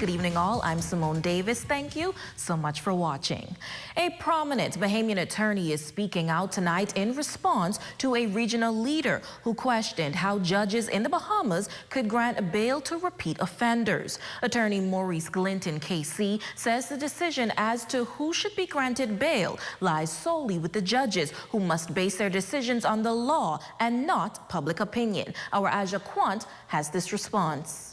Good evening all, I'm Simone Davis. Thank you so much for watching. A prominent Bahamian attorney is speaking out tonight in response to a regional leader who questioned how judges in the Bahamas could grant bail to repeat offenders. Attorney Maurice Glinton, KC, says the decision as to who should be granted bail lies solely with the judges, who must base their decisions on the law and not public opinion. Our Aja Quant has this response.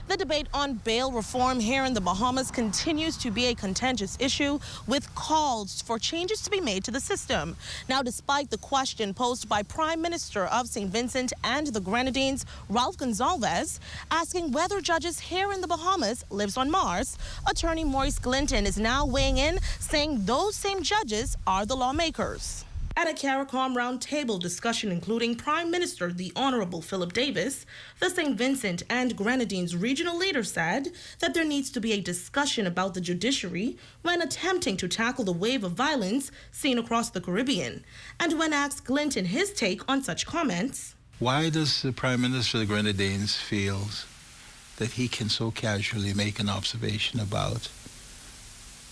The debate on bail reform here in the Bahamas continues to be a contentious issue, with calls for changes to be made to the system. Now, despite the question posed by Prime Minister of St. Vincent and the Grenadines, Ralph Gonsalves, asking whether judges here in the Bahamas lives on Mars, attorney Maurice Glinton is now weighing in, saying those same judges are the lawmakers. At a CARICOM roundtable discussion including Prime Minister the Honorable Philip Davis, the St. Vincent and Grenadines regional leader said that there needs to be a discussion about the judiciary when attempting to tackle the wave of violence seen across the Caribbean. And when asked Glinton his take on such comments, why does the Prime Minister of the Grenadines feel that he can so casually make an observation about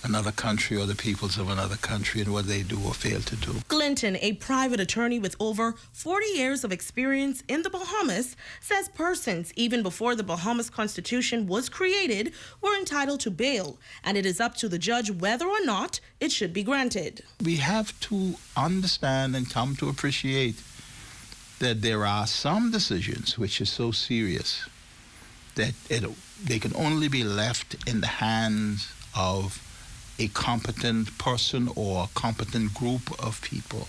another country or the peoples of another country and what they do or fail to do? Glinton, a private attorney with over 40 years of experience in the Bahamas, says persons, even before the Bahamas Constitution was created, were entitled to bail, and it is up to the judge whether or not it should be granted. We have to understand and come to appreciate that there are some decisions which are so serious that they can only be left in the hands of a competent person or a competent group of people.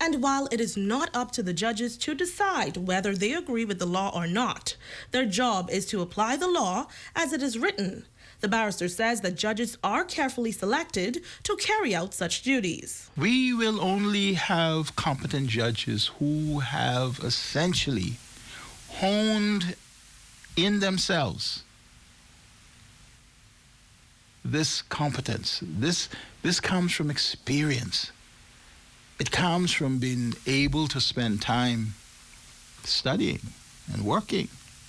And while it is not up to the judges to decide whether they agree with the law or not, their job is to apply the law as it is written. The barrister says that judges are carefully selected to carry out such duties. We will only have competent judges who have essentially honed in themselves this competence. This comes from experience. It comes from being able to spend time studying and working.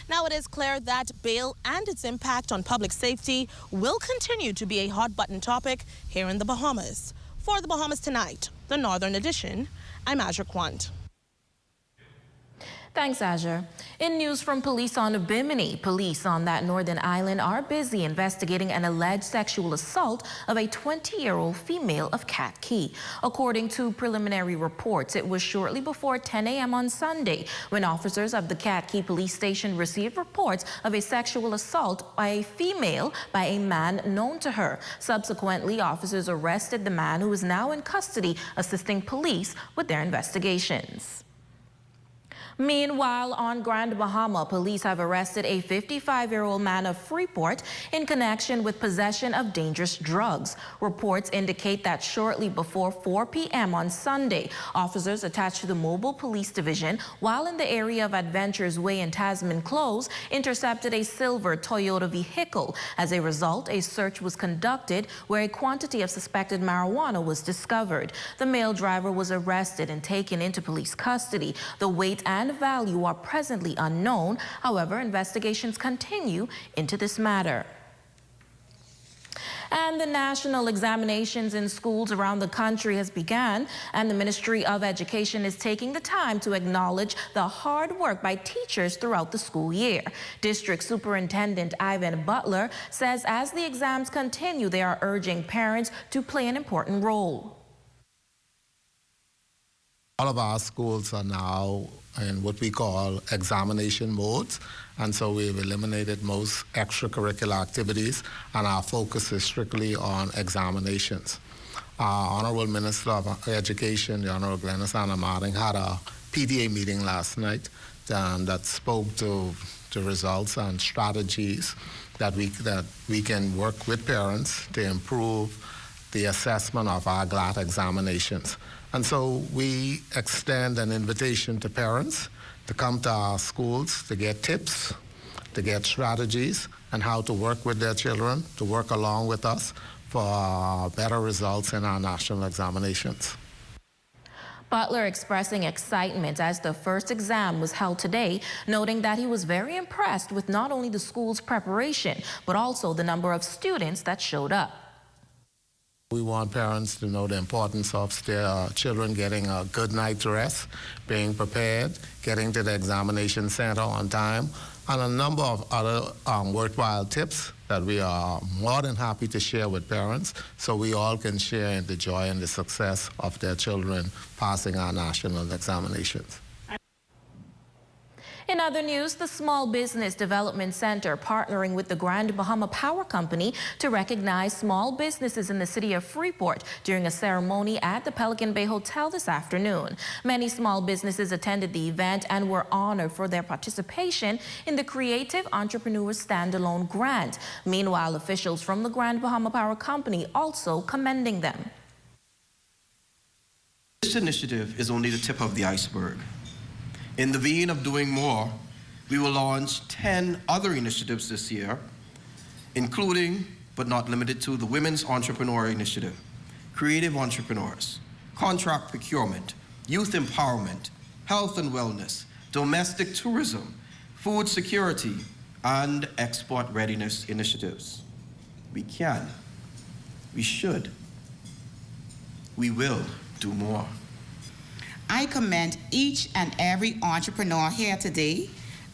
Now, it is clear that bail and its impact on public safety will continue to be a hot-button topic here in the Bahamas. For the Bahamas Tonight, the Northern Edition, I'm Aja Quant. Thanks, Azure. In news from police on Bimini, police on that northern island are busy investigating an alleged sexual assault of a 20-year-old female of Cat Key. According to preliminary reports, it was shortly before 10 a.m. on Sunday when officers of the Cat Key police station received reports of a sexual assault by a female by a man known to her. Subsequently, officers arrested the man, who is now in custody, assisting police with their investigations. Meanwhile, on Grand Bahama, police have arrested a 55-year-old man of Freeport in connection with possession of dangerous drugs. Reports indicate that shortly before 4 p.m. on Sunday, officers attached to the Mobile Police Division, while in the area of Adventures Way in Tasman Close, intercepted a silver Toyota vehicle. As a result, a search was conducted where a quantity of suspected marijuana was discovered. The male driver was arrested and taken into police custody. The weight and value are presently unknown. However, investigations continue into this matter. And the national examinations in schools around the country has begun, and the Ministry of Education is taking the time to acknowledge the hard work by teachers throughout the school year. District Superintendent Ivan Butler says as the exams continue, they are urging parents to play an important role. All of our schools are now in what we call examination modes, and so we've eliminated most extracurricular activities, and our focus is strictly on examinations. Our Honorable Minister of Education, the Honorable Glennis Anna-Martin, had a PTA meeting last night that spoke to the results and strategies that we can work with parents to improve the assessment of our GLAT examinations. And so we extend an invitation to parents to come to our schools to get tips, to get strategies, and how to work with their children, to work along with us for better results in our national examinations. Butler expressing excitement as the first exam was held today, noting that he was very impressed with not only the school's preparation, but also the number of students that showed up. We want parents to know the importance of their children getting a good night's rest, being prepared, getting to the examination center on time, and a number of other worthwhile tips that we are more than happy to share with parents so we all can share in the joy and the success of their children passing our national examinations. In other news, the Small Business Development Center partnering with the Grand Bahama Power Company to recognize small businesses in the city of Freeport during a ceremony at the Pelican Bay Hotel this afternoon. Many small businesses attended the event and were honored for their participation in the Creative Entrepreneur Standalone Grant. Meanwhile, officials from the Grand Bahama Power Company also commending them. This initiative is only the tip of the iceberg. In the vein of doing more, we will launch 10 other initiatives this year, including, but not limited to, the Women's Entrepreneur Initiative, Creative Entrepreneurs, Contract Procurement, Youth Empowerment, Health and Wellness, Domestic Tourism, Food Security, and Export Readiness Initiatives. We can, we should, we will do more. I commend each and every entrepreneur here today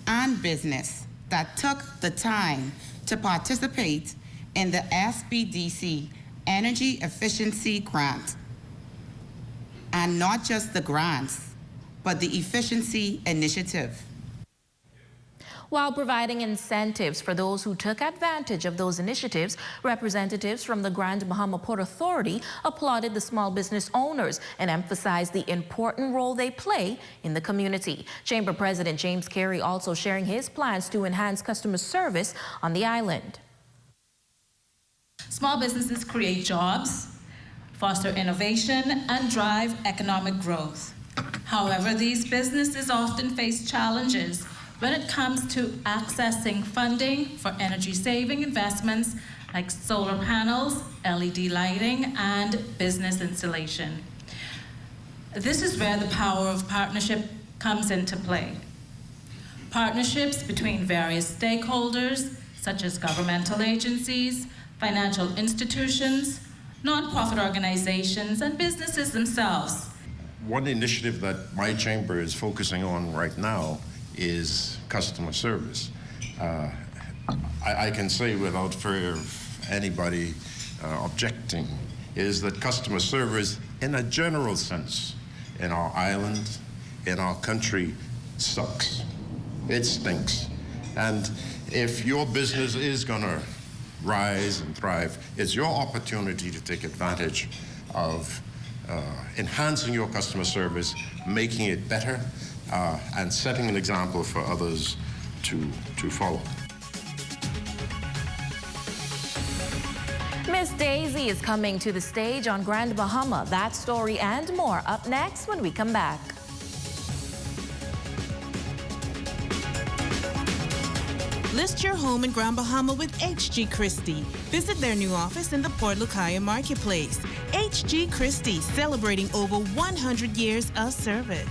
and business that took the time to participate in the SBDC Energy Efficiency Grant. And not just the grants, but the Efficiency Initiative. While providing incentives for those who took advantage of those initiatives, representatives from the Grand Bahama Port Authority applauded the small business owners and emphasized the important role they play in the community. Chamber President James Carey also sharing his plans to enhance customer service on the island. Small businesses create jobs, foster innovation, and drive economic growth. However, these businesses often face challenges when it comes to accessing funding for energy-saving investments like solar panels, LED lighting, and business installation. This is where the power of partnership comes into play. Partnerships between various stakeholders, such as governmental agencies, financial institutions, nonprofit organizations, and businesses themselves. One initiative that my chamber is focusing on right now is customer service. I can say without fear of anybody objecting, is that customer service in a general sense in our island, in our country, sucks. It stinks. And if your business is gonna rise and thrive, it's your opportunity to take advantage of enhancing your customer service, making it better, and setting an example for others to follow. Miss Daisy is coming to the stage on Grand Bahama. That story and more up next when we come back. List your home in Grand Bahama with H.G. Christie. Visit their new office in the Port Lucaya Marketplace. H.G. Christie, celebrating over 100 years of service.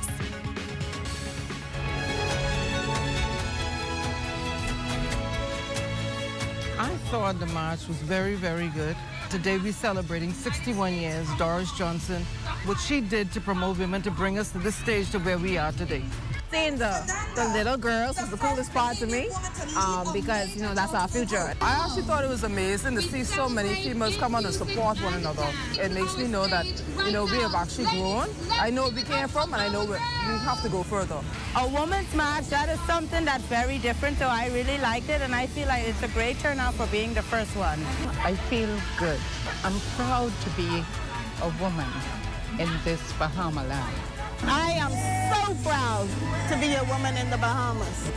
I thought the march was very, very good. Today we're celebrating 61 years, Doris Johnson, what she did to promote women to bring us to this stage to where we are today. Seeing the little girls was the coolest part to me because, you know, that's our future. I actually thought it was amazing to see so many females come on and support one another. It makes me know that, you know, we have actually grown. I know where we came from, and I know we have to go further. A woman's march, that is something that's very different, so I really liked it, and I feel like it's a great turnout for being the first one. I feel good. I'm proud to be a woman in this Bahama land. I am so proud to be a woman in the Bahamas.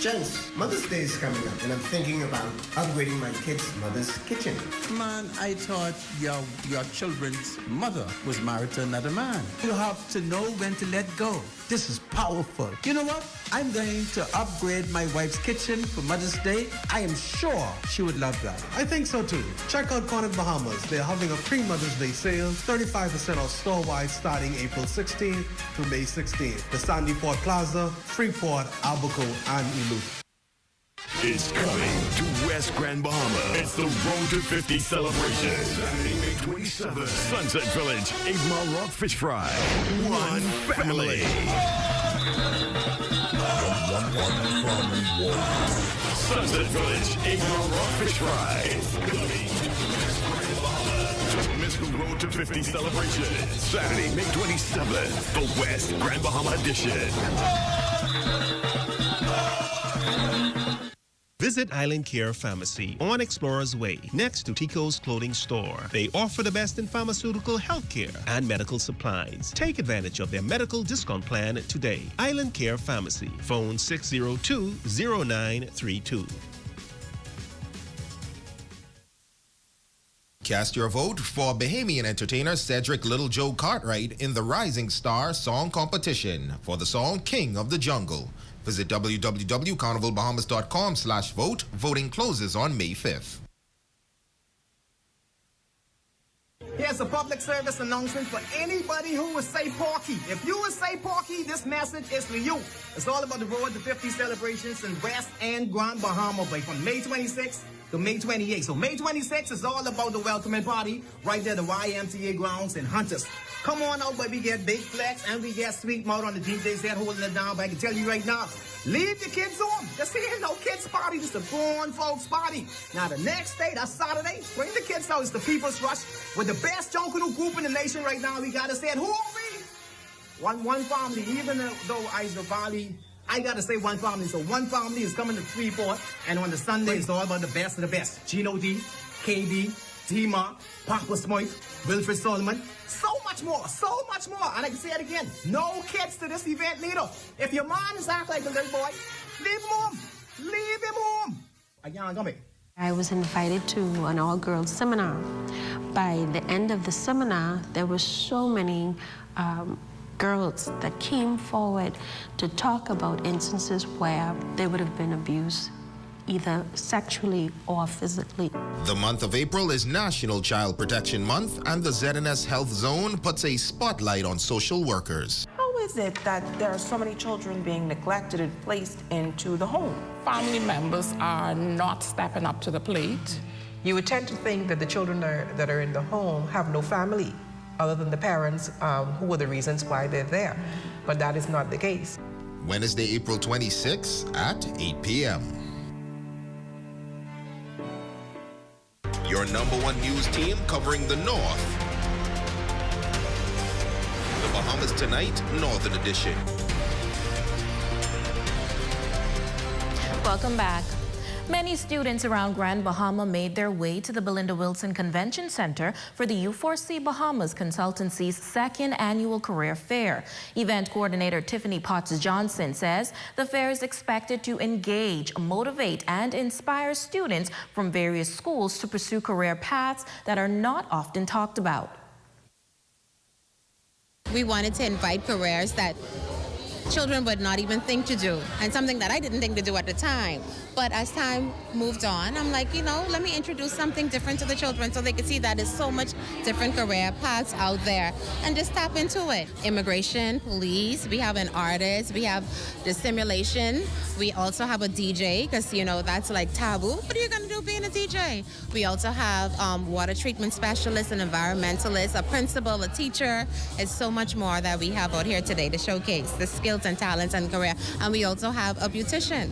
Gents, Mother's Day is coming up, and I'm thinking about upgrading my kids' mother's kitchen. Man, I thought your children's mother was married to another man. You have to know when to let go. This is powerful. You know what? I'm going to upgrade my wife's kitchen for Mother's Day. I am sure she would love that. I think so too. Check out Cornet Bahamas. They're having a pre-Mother's Day sale, 35% off store-wide starting April 16th through May 16th. The Sandy Port Plaza, Freeport, Albuquerque, and Iloop. It's coming to West Grand Bahama. It's the Road to 50 celebration. Saturday, May 27th. Sunset Village, 8 Mile Rock Fish Fry. One family. Sunset Village, 8 Mile Rock Fish Fry. It's gonna be West Grand Bahama. Don't miss the Road to 50 celebration. Saturday, May 27th. The West Grand Bahama edition. Visit Island Care Pharmacy on Explorers Way, next to Tico's Clothing Store. They offer the best in pharmaceutical healthcare and medical supplies. Take advantage of their medical discount plan today. Island Care Pharmacy, phone 602-0932. Cast your vote for Bahamian entertainer Cedric Little Joe Cartwright in the Rising Star Song Competition for the song King of the Jungle. Visit www.carnivalbahamas.com/vote. Voting closes on May 5th. Here's a public service announcement for anybody who will say Porky. If you will say Porky, this message is for you. It's all about the Road to 50 celebrations in West and Grand Bahama Bay from May 26th to May 28th. So May 26th is all about the welcoming party right there at the YMCA grounds in Hunters. Come on out, but we get Big Flex and we get Sweet Mouth on the DJ set holding it down. But I can tell you right now, leave your kids home. This ain't no kids party. This is a grown folks party. Now the next day, that's Saturday, bring the kids out. It's the People's Rush with the best Junkanoo group in the nation right now. We gotta say it. Who are we? One family. Even though Isla Valley, I gotta say one family. So one family is coming to Freeport, and on the Sunday, it's all about the best of the best. Gino D, KD, T-Ma, Papa Smythe, Wilfred Solomon. So much more, so much more. And I can say it again, no kids to this event neither. If your man is act like a little boy, leave him home. Leave him home. I was invited to an all-girls seminar. By the end of the seminar, there were so many girls that came forward to talk about instances where they would have been abused, either sexually or physically. The month of April is National Child Protection Month, and the ZNS Health Zone puts a spotlight on social workers. How is it that there are so many children being neglected and placed into the home? Family members are not stepping up to the plate. You would tend to think that the children that are in the home have no family other than the parents who are the reasons why they're there. But that is not the case. Wednesday, April 26th at 8 p.m. Your #1 news team covering the North. The Bahamas Tonight, Northern Edition. Welcome back. Many students around Grand Bahama made their way to the Belinda Wilson Convention Center for the U4C Bahamas Consultancy's 2nd annual career fair. Event coordinator Tiffany Potts Johnson says the fair is expected to engage, motivate, and inspire students from various schools to pursue career paths that are not often talked about. We wanted to invite careers that children would not even think to do, and something that I didn't think to do at the time. But as time moved on, I'm like, let me introduce something different to the children so they can see that there's so much different career paths out there and just tap into it. Immigration, police, we have an artist, we have the simulation, we also have a DJ, because, that's like taboo. What are you going to do being a DJ? We also have water treatment specialists, an environmentalist, a principal, a teacher. It's so much more that we have out here today to showcase the skills and talents and career. And we also have a beautician.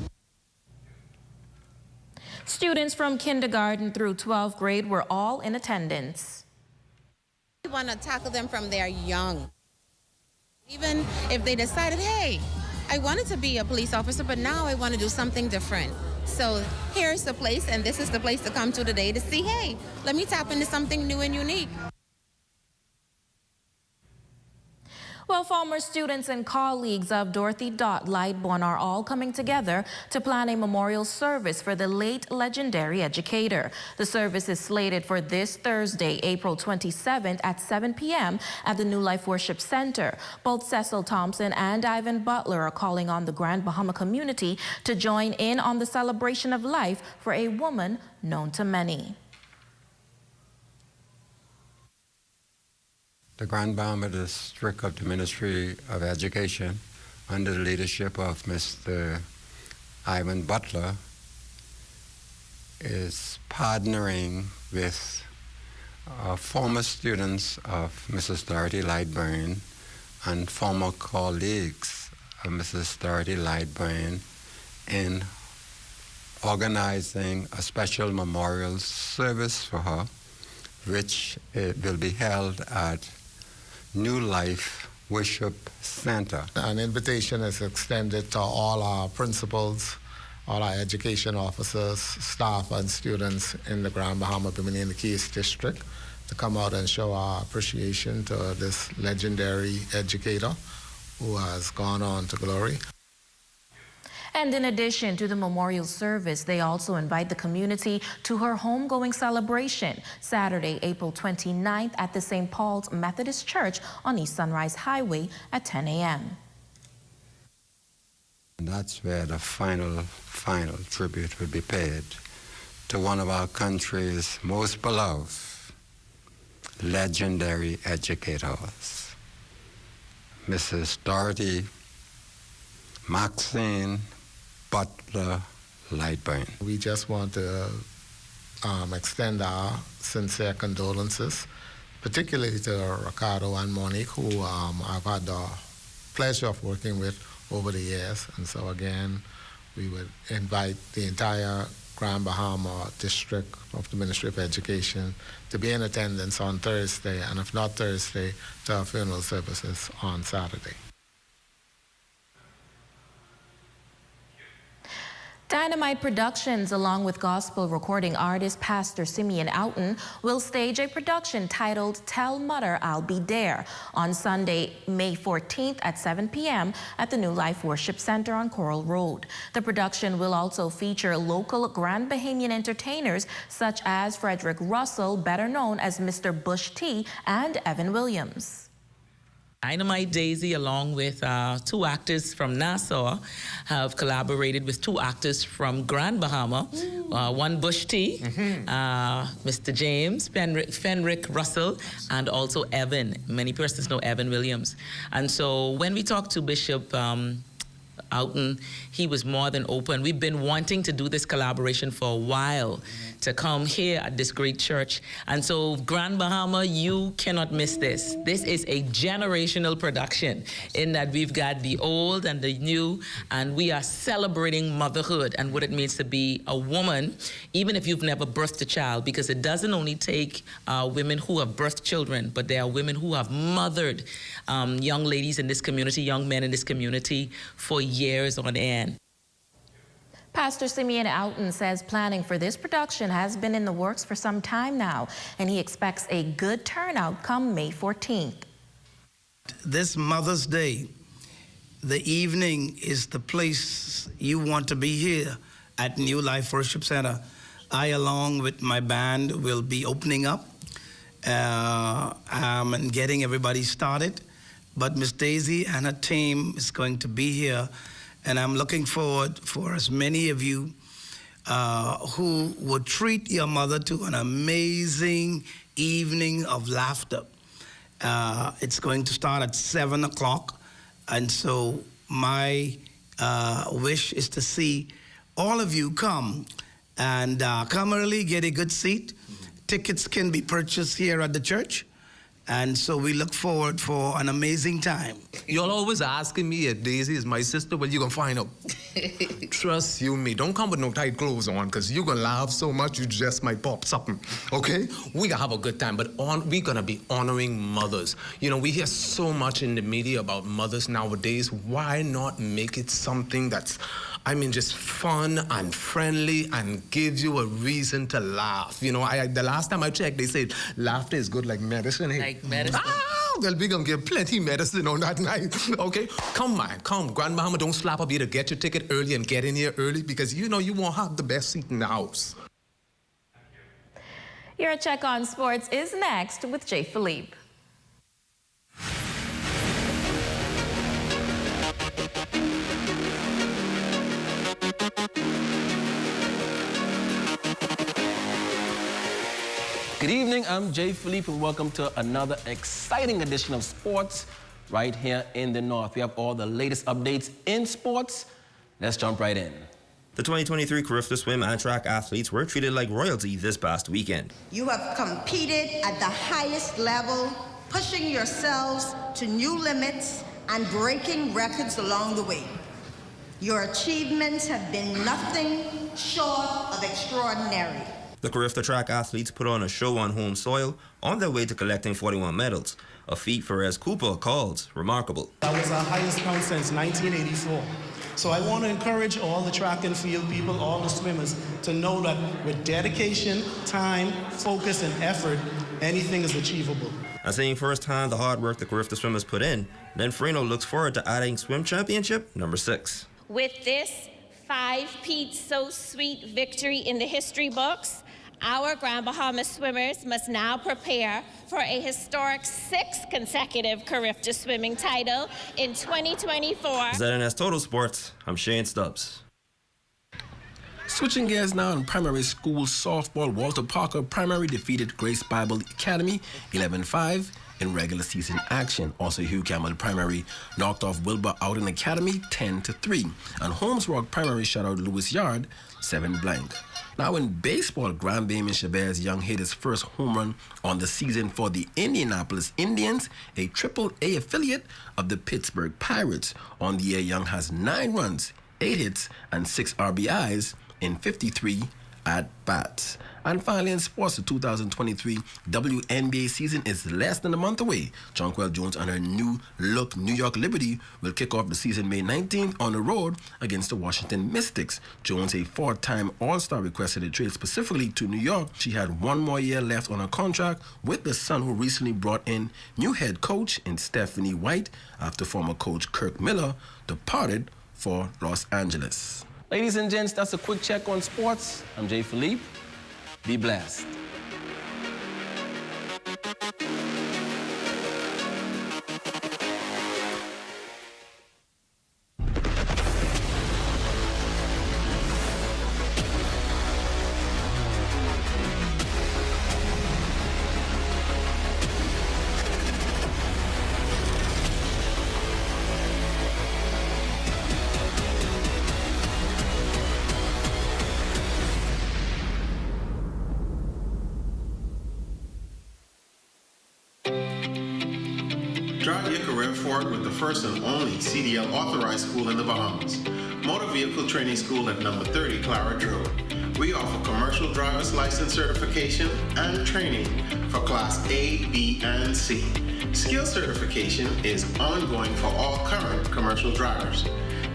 Students from kindergarten through 12th grade were all in attendance. We want to tackle them from their young. Even if they decided, hey, I wanted to be a police officer, but now I want to do something different. So here's the place, and this is the place to come to today to see, hey, let me tap into something new and unique. Well, former students and colleagues of Dorothy Dot Lightborn are all coming together to plan a memorial service for the late legendary educator. The service is slated for this Thursday, April 27th at 7 p.m. at the New Life Worship Center. Both Cecil Thompson and Ivan Butler are calling on the Grand Bahama community to join in on the celebration of life for a woman known to many. The Grand Bahama District of the Ministry of Education, under the leadership of Mr. Ivan Butler, is partnering with former students of Mrs. Dorothy Lightburn and former colleagues of Mrs. Dorothy Lightburn in organizing a special memorial service for her, which will be held at New Life Worship Center. An invitation is extended to all our principals, all our education officers, staff, and students in the Grand Bahama Bimini Keys District to come out and show our appreciation to this legendary educator who has gone on to glory. And in addition to the memorial service, they also invite the community to her homegoing celebration, Saturday, April 29th at the St. Paul's Methodist Church on East Sunrise Highway at 10 a.m. And that's where the final tribute will be paid to one of our country's most beloved legendary educators, Mrs. Dorothy Maxine Butler Lightburn. We just want to extend our sincere condolences, particularly to Ricardo and Monique, who I've had the pleasure of working with over the years. And so again, we would invite the entire Grand Bahama District of the Ministry of Education to be in attendance on Thursday, and if not Thursday, to our funeral services on Saturday. Dynamite Productions, along with gospel recording artist Pastor Simeon Outen, will stage a production titled Tell Mother I'll Be There on Sunday, May 14th at 7 p.m. at the New Life Worship Center on Coral Road. The production will also feature local Grand Bahamian entertainers such as Frederick Russell, better known as Mr. Bush T, and Evan Williams. Dynamite Daisy, along with two actors from Nassau, have collaborated with two actors from Grand Bahama, one Bush T, Mr. James Fenrick Russell, and also Evan. Many persons know Evan Williams. And so when we talked to Bishop Outen, he was more than open. We've been wanting to do this collaboration for a while, to come here at this great church. And so Grand Bahama, you cannot miss this. This is a generational production in that we've got the old and the new, and we are celebrating motherhood and what it means to be a woman, even if you've never birthed a child, because it doesn't only take women who have birthed children, but there are women who have mothered young ladies in this community, young men in this community for years on end. Pastor Simeon Outen says planning for this production has been in the works for some time now, and he expects a good turnout come May 14th. This Mother's Day, the evening is the place you want to be here at New Life Worship Center. I, along with my band, will be opening up and getting everybody started. But Miss Daisy and her team is going to be here, and I'm looking forward for as many of you who would treat your mother to an amazing evening of laughter. It's going to start at 7 o'clock, and so my wish is to see all of you come, and come early, get a good seat. Tickets can be purchased here at the church. And so we look forward for an amazing time. Y'all always asking me if Daisy is my sister. Well, you're going to find out. Trust you me. Don't come with no tight clothes on, because you're going to laugh so much you just might pop something, okay? We're going to have a good time, but we're going to be honoring mothers. You know, we hear so much in the media about mothers nowadays. Why not make it something that's, I mean, just fun and friendly and gives you a reason to laugh? You know, the last time I checked, they said laughter is good like medicine. Hey. Like medicine. Well, we're going to give plenty medicine on that night, okay? Come, man, come. Grand Bahama, don't slap up here to get your ticket early and get in here early because you know you won't have the best seat in the house. Your check on sports is next with Jay Philippe. Good evening, I'm Jay Philippe and welcome to another exciting edition of sports right here in the North. We have all the latest updates in sports. Let's jump right in. The 2023 Carifta swim and track athletes were treated like royalty this past weekend. You have competed at the highest level, pushing yourselves to new limits and breaking records along the way. Your achievements have been nothing short of extraordinary. The Carifta track athletes put on a show on home soil on their way to collecting 41 medals, a feat Perez Cooper calls remarkable. That was our highest count since 1984. So I want to encourage all the track and field people, all the swimmers, to know that with dedication, time, focus, and effort, anything is achievable. And seeing firsthand the hard work the Carifta swimmers put in, Nenfrino looks forward to adding swim championship number 6. With this 5-peat So Sweet victory in the history books, our Grand Bahama swimmers must now prepare for a historic 6th consecutive Carifta swimming title in 2024. ZNS Total Sports, I'm Shane Stubbs. Switching gears now in primary school softball, Walter Parker Primary defeated Grace Bible Academy 11-5 in regular season action. Also, Hugh Campbell Primary knocked off Wilbur Oughton Academy 10-3. And Holmes Rock Primary shut out Lewis Yard 7-blank. Now in baseball, Graham Bayman Chavez Young hit his first home run on the season for the Indianapolis Indians, a Triple-A affiliate of the Pittsburgh Pirates. On the year, Young has 9 runs, 8 hits, and 6 RBIs in 53 at-bats. And finally, in sports, the 2023 WNBA season is less than a month away. Jonquel Jones and her new-look New York Liberty will kick off the season May 19th on the road against the Washington Mystics. Jones, a 4-time All-Star, requested a trade specifically to New York. She had 1 more year left on her contract with the Sun, who recently brought in new head coach in Stephanie White after former coach Kirk Miller departed for Los Angeles. Ladies and gents, that's a quick check on sports. I'm Jay Philippe. Be blessed. Drive your career forward with the first and only CDL authorized school in the Bahamas, Motor Vehicle Training School at number 30 Claridge Road. We offer commercial driver's license certification and training for Class A, B, and C. Skill certification is ongoing for all current commercial drivers.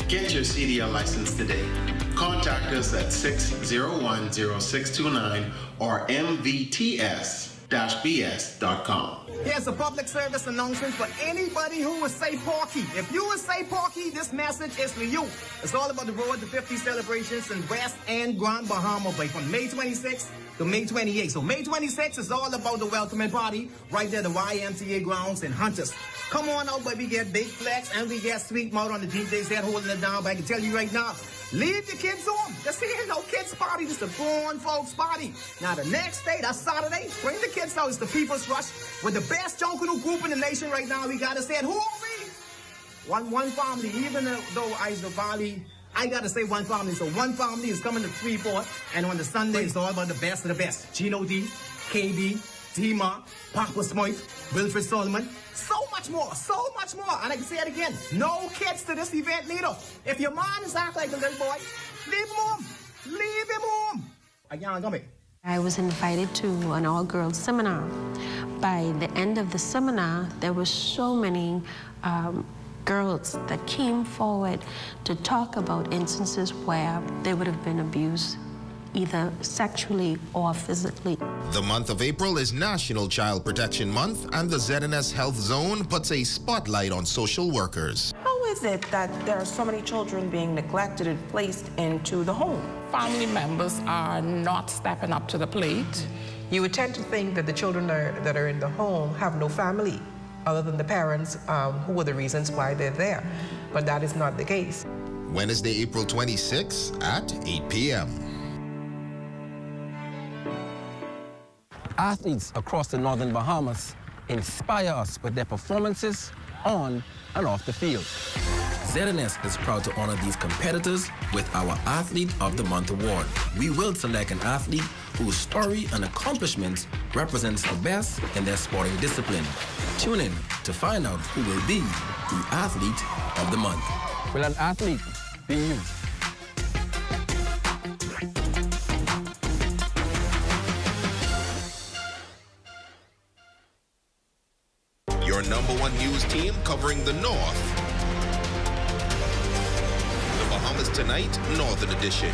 Get your CDL license today. Contact us at 601-0629 or mvts-bs.com. Here's a public service announcement for anybody who would say Porky. If you would say Porky, this message is for you. It's all about the Road to 50 celebrations in West and Grand Bahama Bay from May 26th to May 28th. So May 26th is all about the welcoming party right there at the YMCA grounds in Hunters. Come on out, but we get Big Flex and we get Sweet Mouth on the DJ's head holding it down. But I can tell you right now, leave the kids home. This ain't no kids party. This is a grown folks party. Now the next day, that's Saturday, bring the kids out. It's the People's Rush with the best Junkanoo group in the nation right now. We gotta say it. Who are we? One family. Even though I the Valley, I gotta say one family. So one family is coming to Freeport, and on the Sunday it's all about the best of the best. Gino D, KB, D-Ma, Papa Smythe, Wilfred Solomon. So much more, so much more. And I can say it again, no kids to this event neither. If your man is act like a little boy, leave him home. Leave him home. I was invited to an all-girls seminar. By the end of the seminar, there were so many girls that came forward to talk about instances where they would have been abused either sexually or physically. The month of April is National Child Protection Month, and the ZNS Health Zone puts a spotlight on social workers. How is it that there are so many children being neglected and placed into the home? Family members are not stepping up to the plate. You would tend to think that the children that are in the home have no family other than the parents who are the reasons why they're there. But that is not the case. Wednesday, April 26 at 8 p.m. Athletes across the northern Bahamas inspire us with their performances on and off the field. ZNS is proud to honor these competitors with our Athlete of the Month award. We will select an athlete whose story and accomplishments represents the best in their sporting discipline. Tune in to find out who will be the Athlete of the Month. Will an athlete be you? Your #1 news team covering the North. The Bahamas Tonight, Northern Edition.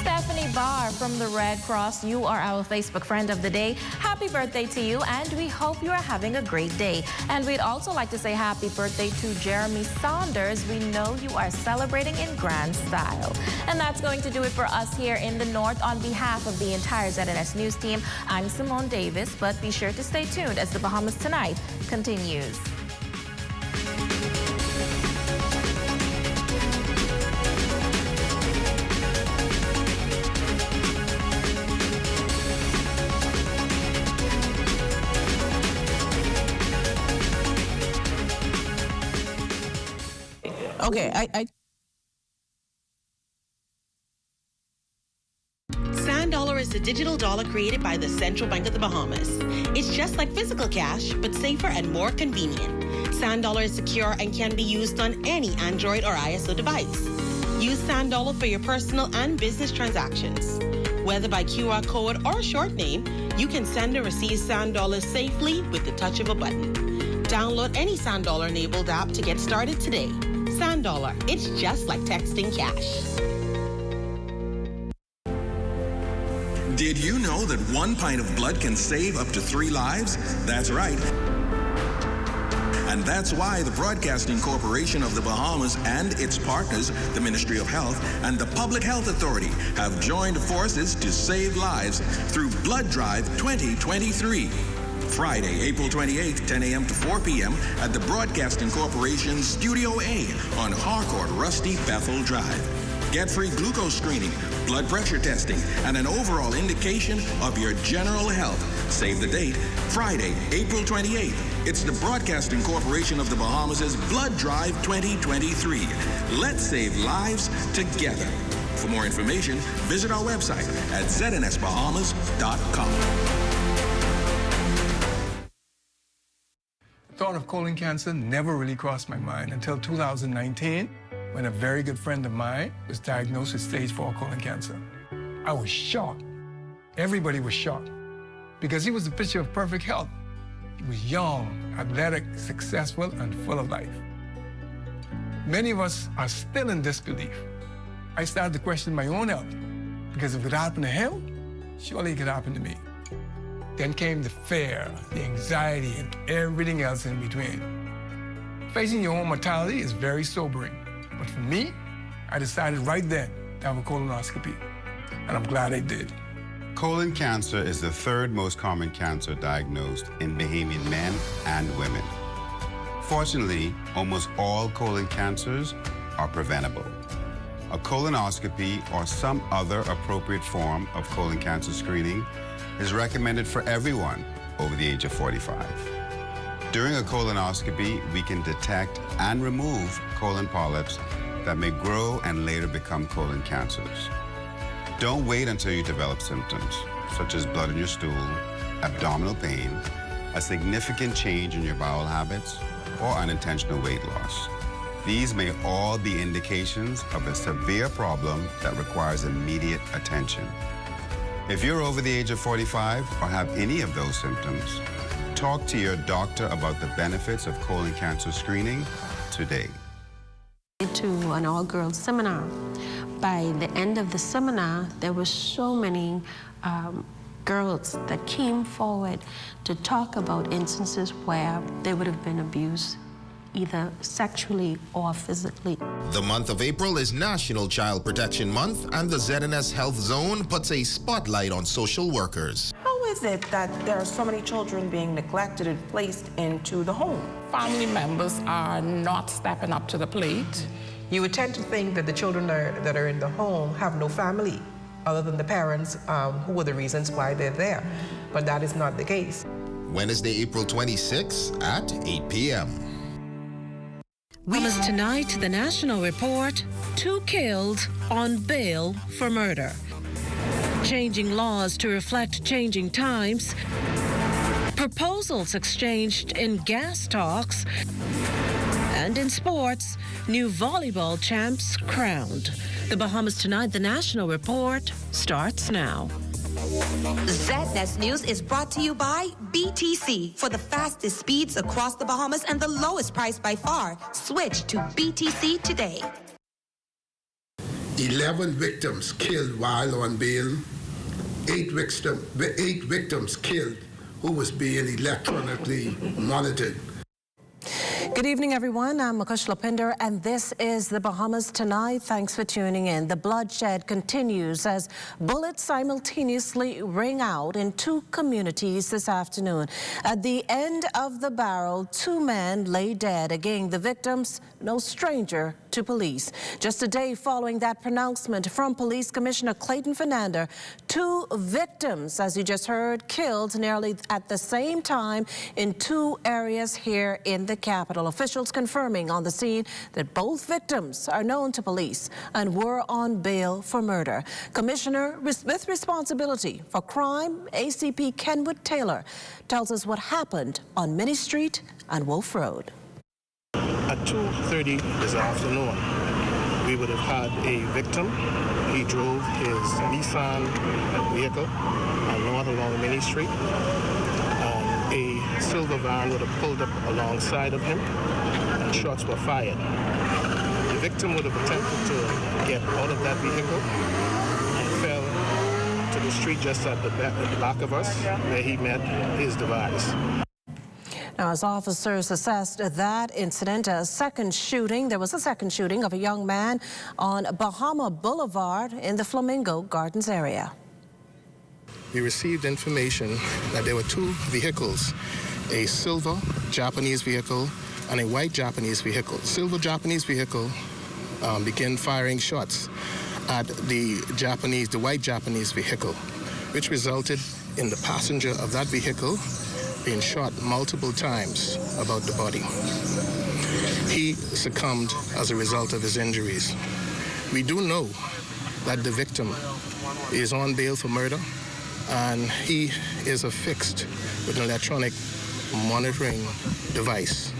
Stephanie Barr from the Red Cross, you are our Facebook friend of the day. Happy birthday to you, and we hope you are having a great day. And we'd also like to say happy birthday to Jeremy Saunders. We know you are celebrating in grand style. And that's going to do it for us here in the North. On behalf of the entire ZNS News team, I'm Simone Davis, but be sure to stay tuned as the Bahamas Tonight continues. Okay, Sand Dollar is the digital dollar created by the Central Bank of the Bahamas. It's just like physical cash, but safer and more convenient. Sand Dollar is secure and can be used on any Android or ISO device. Use Sand Dollar for your personal and business transactions. Whether by QR code or short name, you can send and receive Sand Dollars safely with the touch of a button. Download any Sand Dollar enabled app to get started today. Sand Dollar, it's just like texting cash. Did you know that 1 pint of blood can save up to 3 lives? That's right. And that's why the Broadcasting Corporation of the Bahamas and its partners, the Ministry of Health and the Public Health Authority, have joined forces to save lives through Blood Drive 2023. Friday, April 28th, 10 a.m. to 4 p.m. at the Broadcasting Corporation's Studio A on Harcourt Rusty Bethel Drive. Get free glucose screening, blood pressure testing, and an overall indication of your general health. Save the date, Friday, April 28th. It's the Broadcasting Corporation of the Bahamas' Blood Drive 2023. Let's save lives together. For more information, visit our website at znsbahamas.com. The thought of colon cancer never really crossed my mind until 2019, when a very good friend of mine was diagnosed with stage 4 colon cancer. I was shocked. Everybody was shocked because he was a picture of perfect health. He was young, athletic, successful, and full of life. Many of us are still in disbelief. I started to question my own health because if it happened to him, surely it could happen to me. Then came the fear, the anxiety, and everything else in between. Facing your own mortality is very sobering. But for me, I decided right then to have a colonoscopy, and I'm glad I did. Colon cancer is the 3rd most common cancer diagnosed in Bahamian men and women. Fortunately, almost all colon cancers are preventable. A colonoscopy or some other appropriate form of colon cancer screening is recommended for everyone over the age of 45. During a colonoscopy, we can detect and remove colon polyps that may grow and later become colon cancers. Don't wait until you develop symptoms, such as blood in your stool, abdominal pain, a significant change in your bowel habits, or unintentional weight loss. These may all be indications of a severe problem that requires immediate attention. If you're over the age of 45 or have any of those symptoms, talk to your doctor about the benefits of colon cancer screening today. To an all-girls seminar. By the end of the seminar, there were so many girls that came forward to talk about instances where they would have been abused, either sexually or physically. The month of April is National Child Protection Month, and the ZNS Health Zone puts a spotlight on social workers. How is it that there are so many children being neglected and placed into the home? Family members are not stepping up to the plate. You would tend to think that the children that are in the home have no family other than the parents who were the reasons why they're there. But that is not the case. Wednesday, April 26 at 8 p.m. Promised tonight, the National Report, 2 killed on bail for murder. Changing laws to reflect changing times. Proposals exchanged in gas talks. And in sports, new volleyball champs crowned. The Bahamas Tonight, the National Report, starts now. ZNS News is brought to you by BTC. For the fastest speeds across the Bahamas and the lowest price by far, switch to BTC today. 11 victims killed while on bail. 8 victims killed who was being electronically monitored. Good evening, everyone. I'm Makush Lapinder, and this is the Bahamas Tonight. Thanks for tuning in. The bloodshed continues as bullets simultaneously ring out in 2 communities this afternoon. At the end of the barrel, 2 men lay dead. Again, the victims, no stranger to police. Just a day following that pronouncement from Police Commissioner Clayton Fernandez, 2 victims, as you just heard, killed nearly at the same time in 2 areas here in the capital. Officials confirming on the scene that both victims are known to police and were on bail for murder. Commissioner with responsibility for crime, ACP Kenwood Taylor, tells us what happened on Minnie Street and Wolf Road. At 2:30 this afternoon, we would have had a victim. He drove his Nissan vehicle north along Minnie Street. A silver van would have pulled up alongside of him, and shots were fired. The victim would have attempted to get out of that vehicle and fell to the street just at the back of us, where he met his demise. Now, as officers assessed that incident, there was a second shooting of a young man on Bahama Boulevard in the Flamingo Gardens area. We received information that there were 2 vehicles, a silver Japanese vehicle and a white Japanese vehicle. Silver Japanese vehicle began firing shots at the white Japanese vehicle, which resulted in the passenger of that vehicle being shot multiple times about the body. He succumbed as a result of his injuries. We do know that the victim is on bail for murder, and he is affixed with an electronic monitoring device.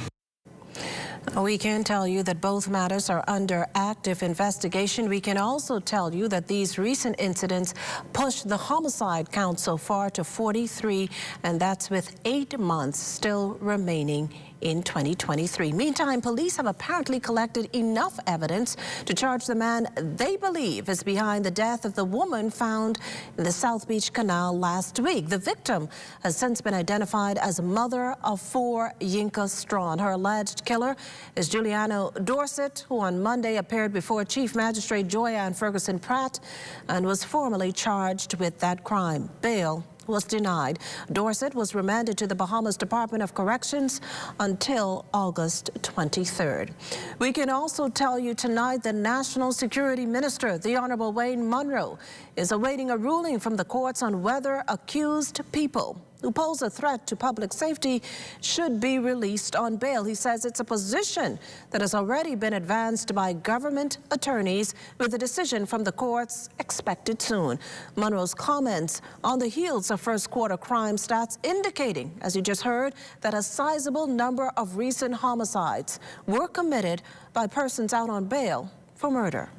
We can tell you that both matters are under active investigation. We can also tell you that these recent incidents pushed the homicide count so far to 43, and that's with 8 months still remaining in 2023. Meantime, police have apparently collected enough evidence to charge the man they believe is behind the death of the woman found in the South Beach Canal last week. The victim has since been identified as mother of 4, Yinka Strawn. Her alleged killer is Juliano Dorset, who on Monday appeared before Chief Magistrate Joyanne Ferguson Pratt and was formally charged with that crime. Bail was denied. Dorset was remanded to the Bahamas Department of Corrections until August 23rd. We can also tell you tonight the National Security Minister, the Honorable Wayne Munro, is awaiting a ruling from the courts on whether accused people who pose a threat to public safety should be released on bail. He says it's a position that has already been advanced by government attorneys, with a decision from the courts expected soon. Munro's comments on the heels of first quarter crime stats indicating, as you just heard, that a sizable number of recent homicides were committed by persons out on bail for murder.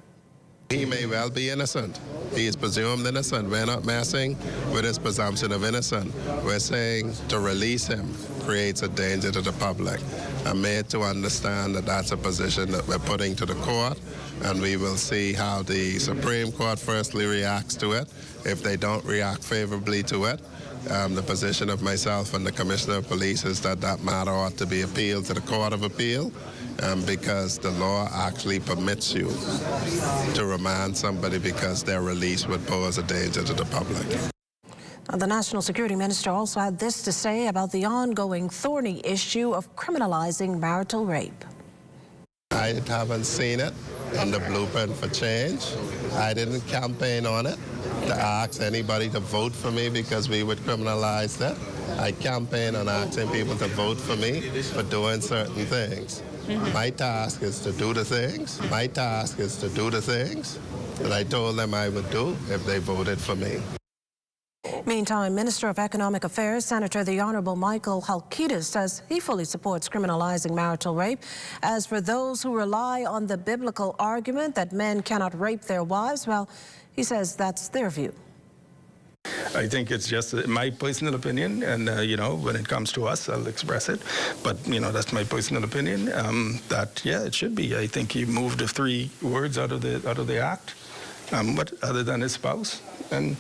He may well be innocent. He is presumed innocent. We're not messing with his presumption of innocence. We're saying to release him creates a danger to the public. I'm made to understand that that's a position that we're putting to the court, and we will see how the Supreme Court firstly reacts to it. If they don't react favorably to it, the position of myself and the Commissioner of Police is that that matter ought to be appealed to the Court of Appeal, because the law actually permits you to remand somebody because their release would pose a danger to the public. The National Security Minister also had this to say about the ongoing thorny issue of criminalizing marital rape. I haven't seen it in the blueprint for change. I didn't campaign on it to ask anybody to vote for me because we would criminalize that. I campaign on asking people to vote for me for doing certain things. My task is to do the things. My task is to do the things that I told them I would do if they voted for me. Meantime, Minister of Economic Affairs, Senator the Honourable Michael Halkitis, says he fully supports criminalizing marital rape. As for those who rely on the biblical argument that men cannot rape their wives, well, he says that's their view. I think it's just my personal opinion, and when it comes to us, I'll express it. But that's my personal opinion. That it should be. I think he moved the 3 words out of the act, but other than his spouse, and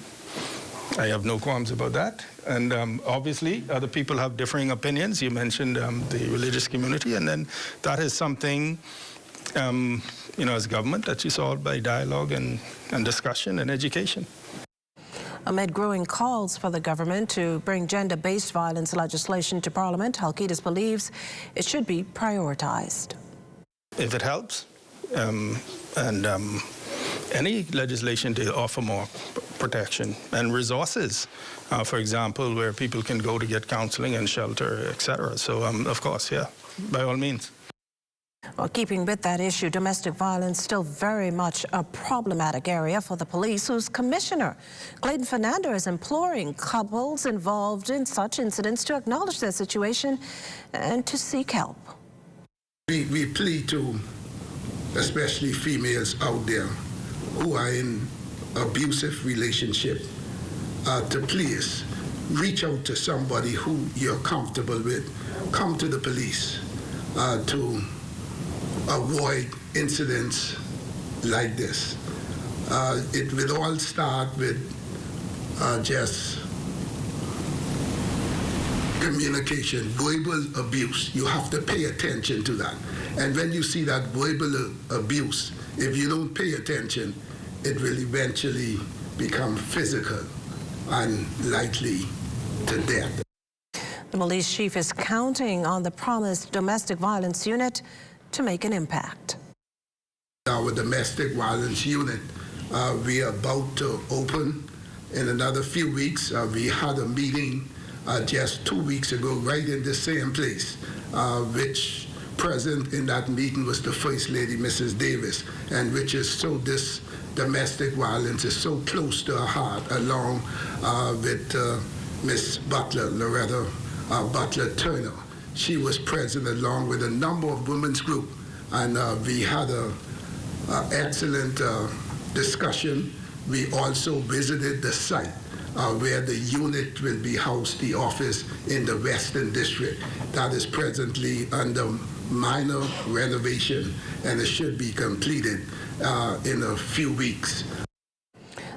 I have no qualms about that. And obviously, other people have differing opinions. You mentioned the religious community, and then that is something, as government, that you solve by dialogue and discussion and education. Amid growing calls for the government to bring gender-based violence legislation to Parliament, Halkitis believes it should be prioritized. If it helps, any legislation to offer more protection and resources, for example, where people can go to get counseling and shelter, etc. So, of course, by all means. Well, keeping with that issue, domestic violence still very much a problematic area for the police, whose commissioner, Clayton Fernando, is imploring couples involved in such incidents to acknowledge their situation and to seek help. We plead to especially females out there who are in abusive relationship to please reach out to somebody who you're comfortable with. Come to the police to avoid incidents like this. It will all start with just communication, verbal abuse. You have to pay attention to that. And when you see that verbal abuse, if you don't pay attention, it will eventually become physical and likely to death. The police chief is counting on the promised domestic violence unit to make an impact. Our domestic violence unit, we are about to open in another few weeks. We had a meeting just 2 weeks ago right in the same place, which present in that meeting was the First Lady, Mrs. Davis, and which is so this domestic violence is so close to her heart, along with Miss Butler, Loretta Butler Turner. She was present along with a number of women's groups, and we had an excellent discussion. We also visited the site where the unit will be housed, the office in the Western District. That is presently under minor renovation, and it should be completed in a few weeks.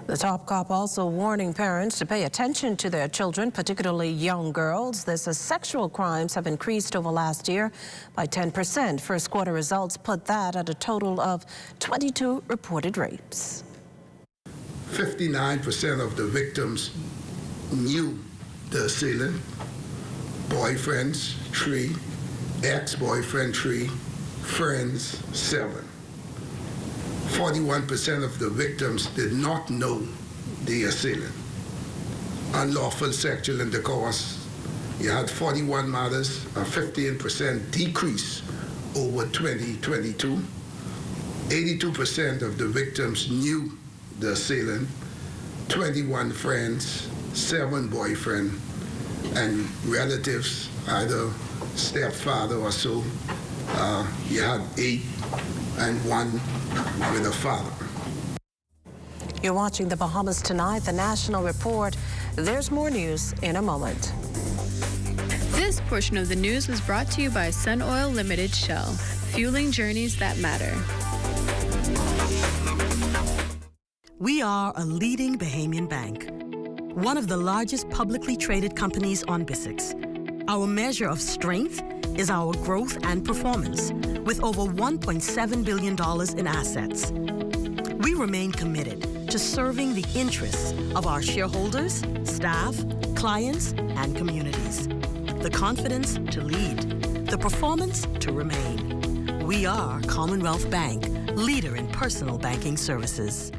The top cop also warning parents to pay attention to their children, particularly young girls. This as sexual crimes have increased over last year by 10%. First quarter results put that at a total of 22 reported rapes. 59% of the victims knew the assailant. Boyfriends, 3. Ex-boyfriend, 3. Friends, 7. 41% of the victims did not know the assailant. Unlawful sexual intercourse, you had 41 matters, a 15% decrease over 2022. 82% of the victims knew the assailant, 21 friends, 7 boyfriend, and relatives, either stepfather or so. You had 8 and 1 with a father. You're watching the Bahamas Tonight, the National Report. There's more news in a moment. This portion of the news was brought to you by Sun Oil Limited Shell, fueling journeys that matter. We are a leading Bahamian bank, one of the largest publicly traded companies on BISX. Our measure of strength is our growth and performance, with over $1.7 billion in assets. We remain committed to serving the interests of our shareholders, staff, clients, and communities. The confidence to lead, the performance to remain. We are Commonwealth Bank, leader in personal banking services.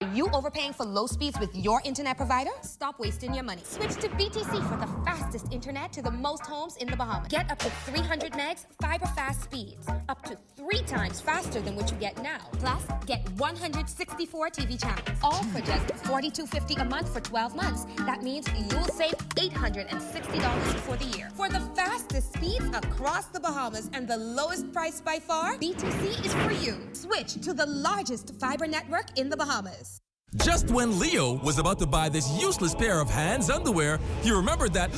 Are you overpaying for low speeds with your internet provider? Stop wasting your money. Switch to BTC for the fastest internet to the most homes in the Bahamas. Get up to 300 megs fiber fast speeds, up to 3 times faster than what you get now. Plus, get 164 TV channels, all for just $42.50 a month for 12 months. That means you'll save $860 for the year. For the fastest speeds across the Bahamas and the lowest price by far, BTC is for you. Switch to the largest fiber network in the Bahamas. Just when Leo was about to buy this useless pair of Hands underwear, he remembered that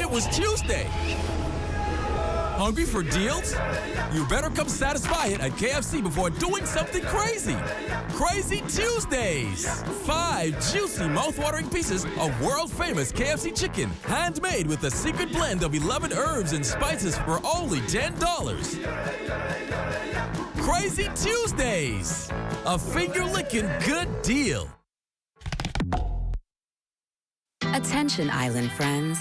it was Tuesday. Hungry for deals? You better come satisfy it at KFC before doing something crazy. Crazy Tuesdays! 5 juicy, mouth-watering pieces of world-famous KFC chicken, handmade with a secret blend of 11 herbs and spices for only $10. Crazy Tuesdays! A finger-licking good deal. Attention, island friends.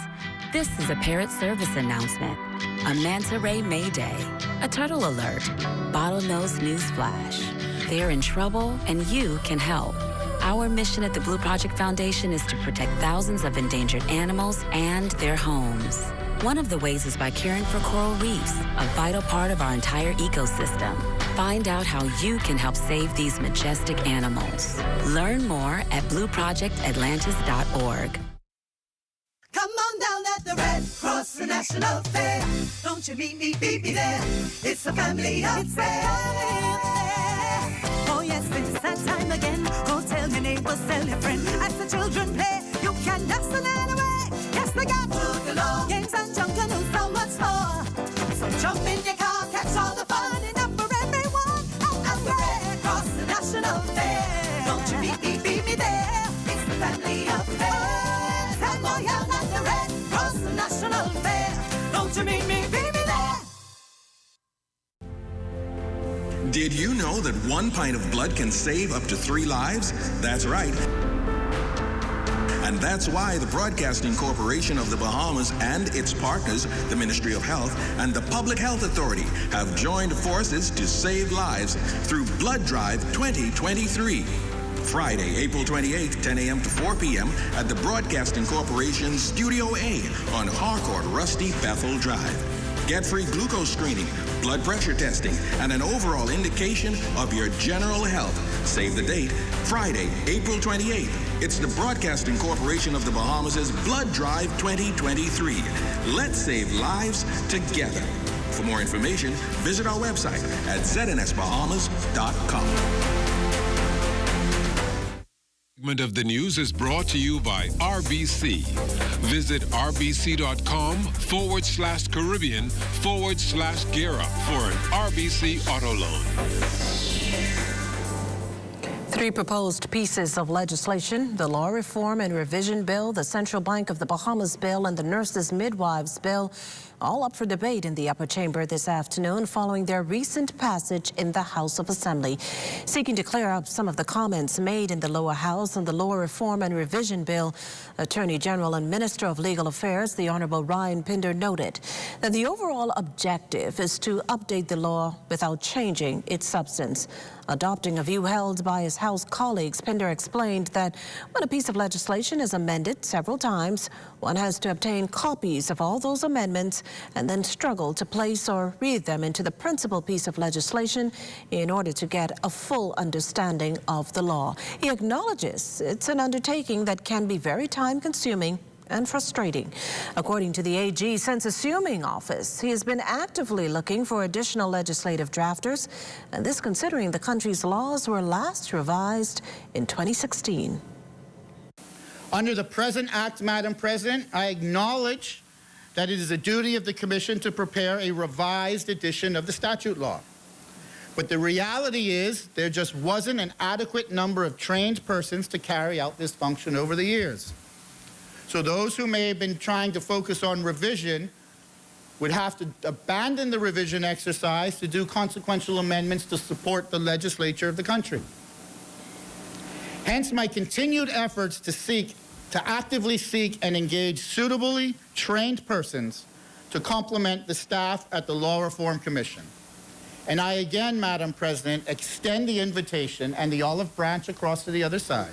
This is a parrot service announcement. A manta ray mayday, a turtle alert, bottlenose news flash. They're in trouble and you can help. Our mission at the Blue Project Foundation is to protect thousands of endangered animals and their homes. One of the ways is by caring for coral reefs, a vital part of our entire ecosystem. Find out how you can help save these majestic animals. Learn more at blueprojectatlantis.org. Come on down at the Red Cross National Fair. Don't you meet me there. It's a family affair. Oh yes, it's that time again. Go tell your neighbors, tell your friend. As the children play, you can dance the night away. Yes, they got boogaloo, games and junk and so much more. So jump in your car, catch all the fun enough for everyone. At the Red Cross National Fair. Don't you meet me there. It's the family affair. National Fair. Don't you meet me there? Did you know that 1 pint of blood can save up to 3 lives? That's right. And that's why the Broadcasting Corporation of the Bahamas and its partners, the Ministry of Health and the Public Health Authority, have joined forces to save lives through Blood Drive 2023. Friday, April 28th, 10 a.m. to 4 p.m. at the Broadcasting Corporation's Studio A on Harcourt Rusty Bethel Drive. Get free glucose screening, blood pressure testing, and an overall indication of your general health. Save the date, Friday, April 28th. It's the Broadcasting Corporation of the Bahamas' Blood Drive 2023. Let's save lives together. For more information, visit our website at znsbahamas.com. Segment of the news is brought to you by RBC. Visit rbc.com/Caribbean/gear up for an RBC auto loan. 3 proposed pieces of legislation: the Law Reform and Revision Bill, the Central Bank of the Bahamas Bill, and the Nurses Midwives Bill, all up for debate in the upper chamber this afternoon following their recent passage in the House of Assembly. Seeking to clear up some of the comments made in the lower house on the Law Reform and Revision Bill, Attorney General and Minister of Legal Affairs, the Honorable Ryan Pinder, noted that the overall objective is to update the law without changing its substance. Adopting a view held by his House colleagues, Pinder explained that when a piece of legislation is amended several times, one has to obtain copies of all those amendments and then struggle to place or read them into the principal piece of legislation in order to get a full understanding of the law. He acknowledges it's an undertaking that can be very time-consuming and frustrating. According to the AG, since assuming office, he has been actively looking for additional legislative drafters, and this considering the country's laws were last revised in 2016. Under the present act, Madam President, I acknowledge that it is a duty of the Commission to prepare a revised edition of the statute law. But the reality is there just wasn't an adequate number of trained persons to carry out this function over the years. So those who may have been trying to focus on revision would have to abandon the revision exercise to do consequential amendments to support the legislature of the country. Hence my continued efforts to actively seek and engage suitably trained persons to complement the staff at the Law Reform Commission. And I again, Madam President, extend the invitation and the olive branch across to the other side.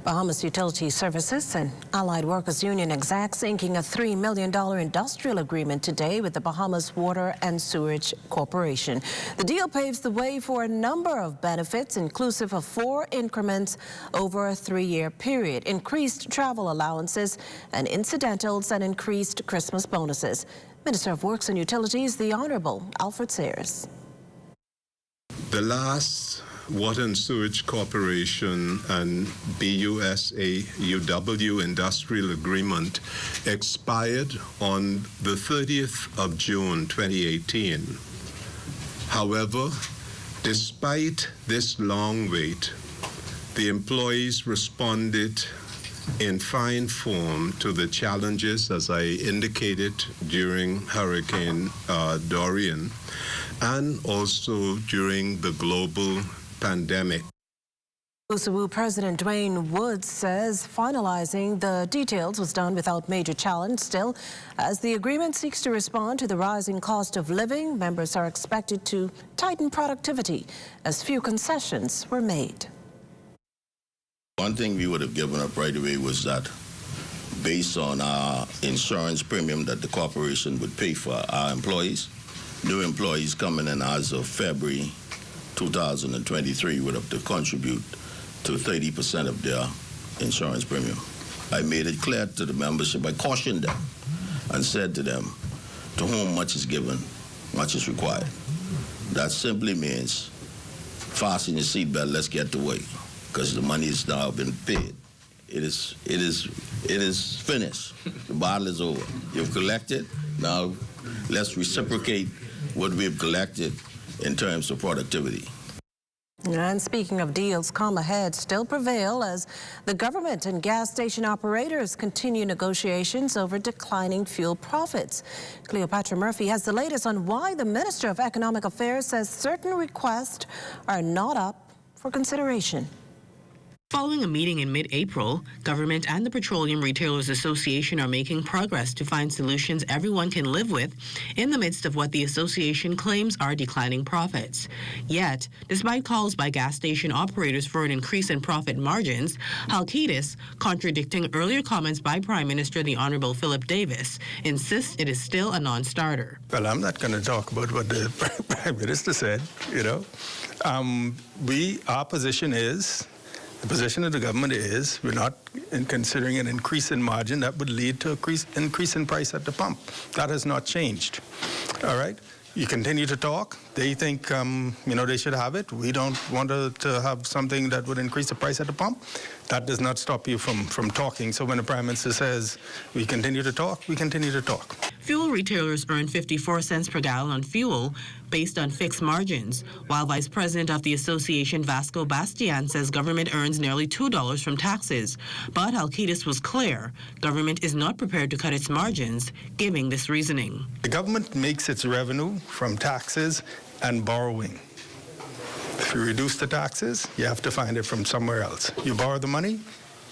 Bahamas Utility Services and Allied Workers Union execs inking a $3 million industrial agreement today with the Bahamas Water and Sewerage Corporation. The deal paves the way for a number of benefits, inclusive of 4 increments over a 3-year period, increased travel allowances and incidentals, and increased Christmas bonuses. Minister of Works and Utilities, the Honorable Alfred Sayers. The last Water and Sewage Corporation and BUSA-UW industrial agreement expired on the 30th of June 2018. However, despite this long wait, the employees responded in fine form to the challenges, as I indicated, during Hurricane Dorian, and also during the global pandemic. USAWU President Dwayne Woods says finalizing the details was done without major challenge. Still, as the agreement seeks to respond to the rising cost of living, members are expected to tighten productivity as few concessions were made. One thing we would have given up right away was that based on our insurance premium that the corporation would pay for our employees, new employees coming in as of February 2023 would have to contribute to 30% of their insurance premium. I made it clear to the membership, I cautioned them and said to them, to whom much is given, much is required. That simply means fasten your seatbelt, let's get to work, because the money has now been paid. It is finished. The battle is over. You've collected. Now let's reciprocate what we've collected in terms of productivity. And speaking of deals, calm ahead still prevail as the government and gas station operators continue negotiations over declining fuel profits. Cleopatra Murphy has the latest on why the Minister of Economic Affairs says certain requests are not up for consideration. Following a meeting in mid-April, government and the Petroleum Retailers Association are making progress to find solutions everyone can live with in the midst of what the association claims are declining profits. Yet, despite calls by gas station operators for an increase in profit margins, Halkitis, contradicting earlier comments by Prime Minister the Honorable Philip Davis, insists it is still a non-starter. Well, I'm not going to talk about what the Prime Minister said, you know. Our position is, the position of the government is we're not considering an increase in margin that would lead to an increase in price at the pump. That has not changed. All right? You continue to talk. They think, they should have it. We don't want to have something that would increase the price at the pump. That does not stop you from talking. So when the Prime Minister says we continue to talk, we continue to talk. Fuel retailers earn 54 cents per gallon on fuel based on fixed margins, while Vice President of the Association, Vasco Bastian, says government earns nearly $2 from taxes. But Halkitis was clear, government is not prepared to cut its margins, giving this reasoning. The government makes its revenue from taxes and borrowing. If you reduce the taxes, you have to find it from somewhere else. You borrow the money,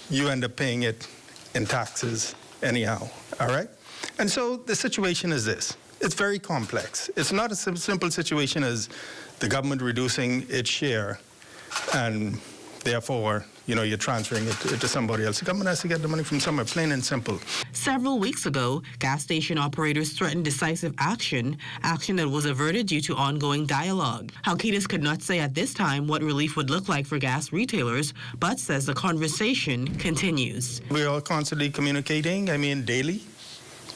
you end up paying it in taxes anyhow, all right? And so the situation is this. It's very complex. It's not a simple situation as the government reducing its share and therefore, you're transferring it to somebody else. The government has to get the money from somewhere, plain and simple. Several weeks ago, gas station operators threatened decisive action that was averted due to ongoing dialogue. Halkitis could not say at this time what relief would look like for gas retailers, but says the conversation continues. We're all constantly communicating, daily.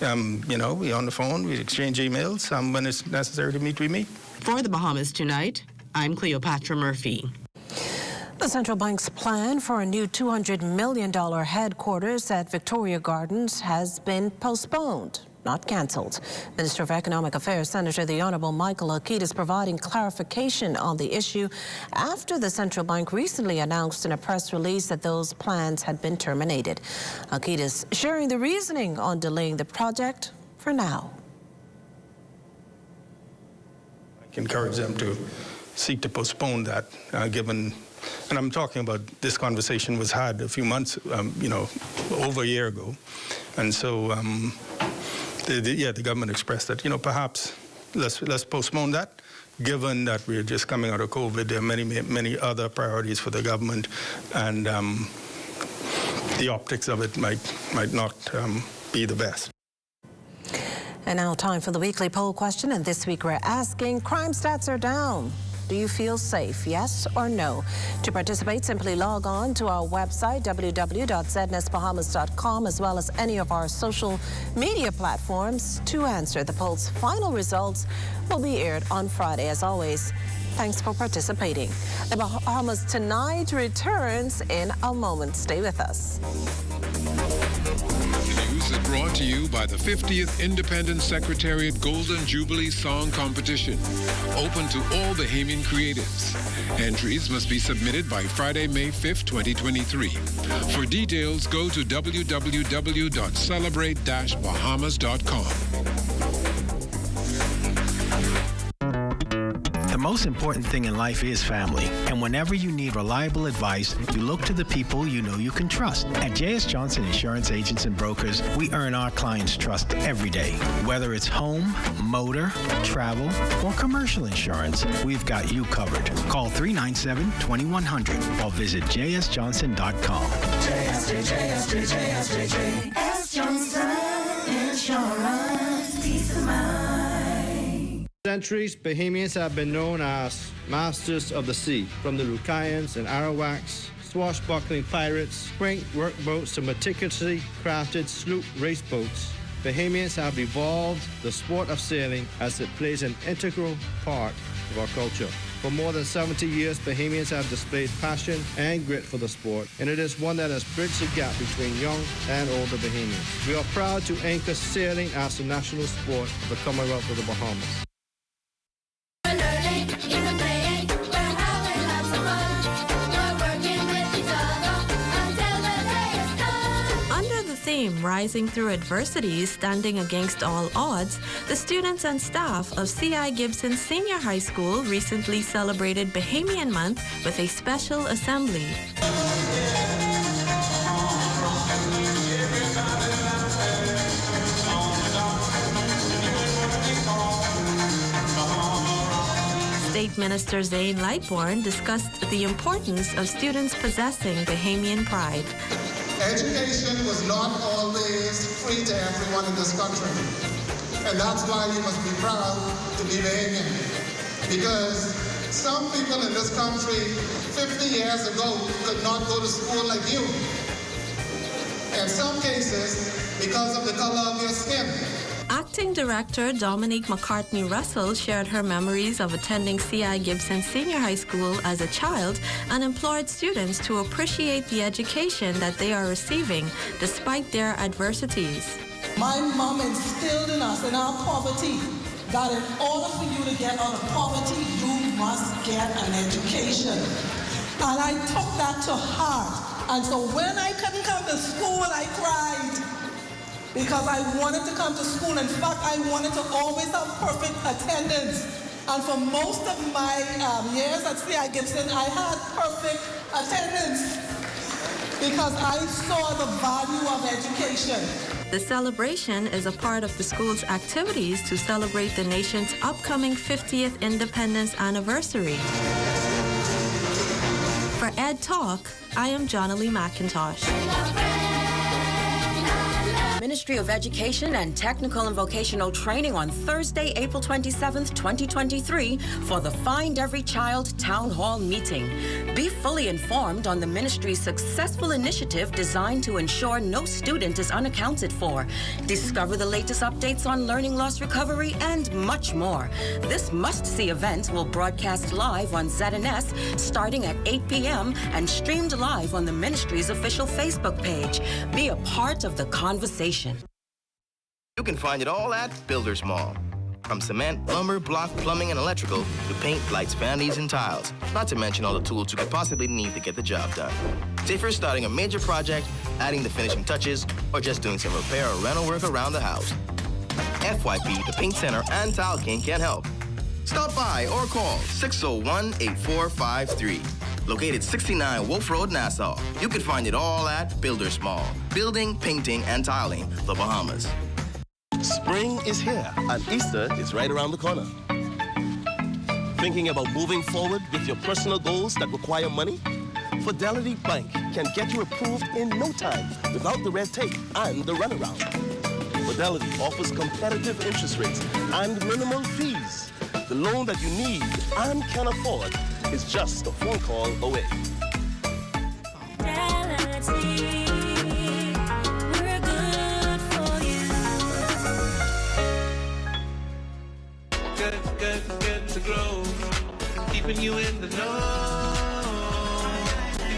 We're on the phone, we exchange emails. When it's necessary to meet, we meet. For the Bahamas Tonight, I'm Cleopatra Murphy. The central bank's plan for a new $200 million headquarters at Victoria Gardens has been postponed, not canceled. Minister of Economic Affairs, Senator the Honorable Michael Halkitis, providing clarification on the issue after the central bank recently announced in a press release that those plans had been terminated. Halkitis sharing the reasoning on delaying the project for now. I encourage them to seek to postpone that, given. And I'm talking about this conversation was had a few months, over a year ago. And so, the government expressed that, perhaps let's postpone that, given that we're just coming out of COVID. There are many other priorities for the government, and the optics of it might not be the best. And now time for the weekly poll question. And this week we're asking, crime stats are down. Do you feel safe? Yes or no? To participate, simply log on to our website, www.znesbahamas.com, as well as any of our social media platforms to answer. The poll's final results will be aired on Friday. As always, thanks for participating. The Bahamas Tonight returns in a moment. Stay with us. News is brought to you by the 50th Independent Secretariat Golden Jubilee Song Competition. Open to all Bahamian creatives. Entries must be submitted by Friday, May 5th, 2023. For details, go to www.celebrate-bahamas.com. The most important thing in life is family. And whenever you need reliable advice, you look to the people you know you can trust. At J.S. Johnson Insurance Agents and Brokers, we earn our clients' trust every day. Whether it's home, motor, travel, or commercial insurance, we've got you covered. Call 397-2100 or visit jsjohnson.com. JS Johnson Insurance. Peace of mind. Centuries, Bahamians have been known as masters of the sea, from the Lucayans and Arawaks, swashbuckling pirates, quaint workboats to meticulously crafted sloop race boats. Bahamians have evolved the sport of sailing as it plays an integral part of our culture. For more than 70 years, Bahamians have displayed passion and grit for the sport, and it is one that has bridged the gap between young and older Bahamians. We are proud to anchor sailing as the national sport of the Commonwealth of the Bahamas. Rising through adversity, standing against all odds, the students and staff of C.I. Gibson Senior High School recently celebrated Bahamian Month with a special assembly. State Minister Zane Lightbourne discussed the importance of students possessing Bahamian pride. Education was not always free to everyone in this country. And that's why you must be proud to be Bahamian. Because some people in this country 50 years ago could not go to school like you. In some cases, because of the color of your skin. Acting Director Dominique McCartney-Russell shared her memories of attending C.I. Gibson Senior High School as a child and implored students to appreciate the education that they are receiving despite their adversities. My mom instilled in us in our poverty that in order for you to get out of poverty, you must get an education. And I took that to heart. And so when I couldn't come to school, I cried. Because I wanted to come to school. In fact, I wanted to always have perfect attendance. And for most of my years at C.I. Gibson, I had perfect attendance because I saw the value of education. The celebration is a part of the school's activities to celebrate the nation's upcoming 50th independence anniversary. For Ed Talk, I am Jonalee McIntosh. Ministry of Education and Technical and Vocational Training on Thursday, April 27th, 2023 for the Find Every Child Town Hall meeting. Be fully informed on the ministry's successful initiative designed to ensure no student is unaccounted for. Discover the latest updates on learning loss recovery and much more. This must-see event will broadcast live on ZNS starting at 8 p.m. and streamed live on the ministry's official Facebook page. Be a part of the conversation. You can find it all at Builders Mall. From cement, lumber, block, plumbing, and electrical to paint, lights, vanities, and tiles. Not to mention all the tools you could possibly need to get the job done. Say if you're starting a major project, adding the finishing touches, or just doing some repair or rental work around the house. FYP, the Paint Center, and Tile King can help. Stop by or call 601-8453. Located 69 Wolf Road, Nassau. You can find it all at Builders Mall. Building, painting, and tiling, the Bahamas. Spring is here, and Easter is right around the corner. Thinking about moving forward with your personal goals that require money? Fidelity Bank can get you approved in no time without the red tape and the runaround. Fidelity offers competitive interest rates and minimal fees. The loan that you need and can afford is just a phone call away. Fidelity, we're good for you. Good to grow. Keeping you in the know.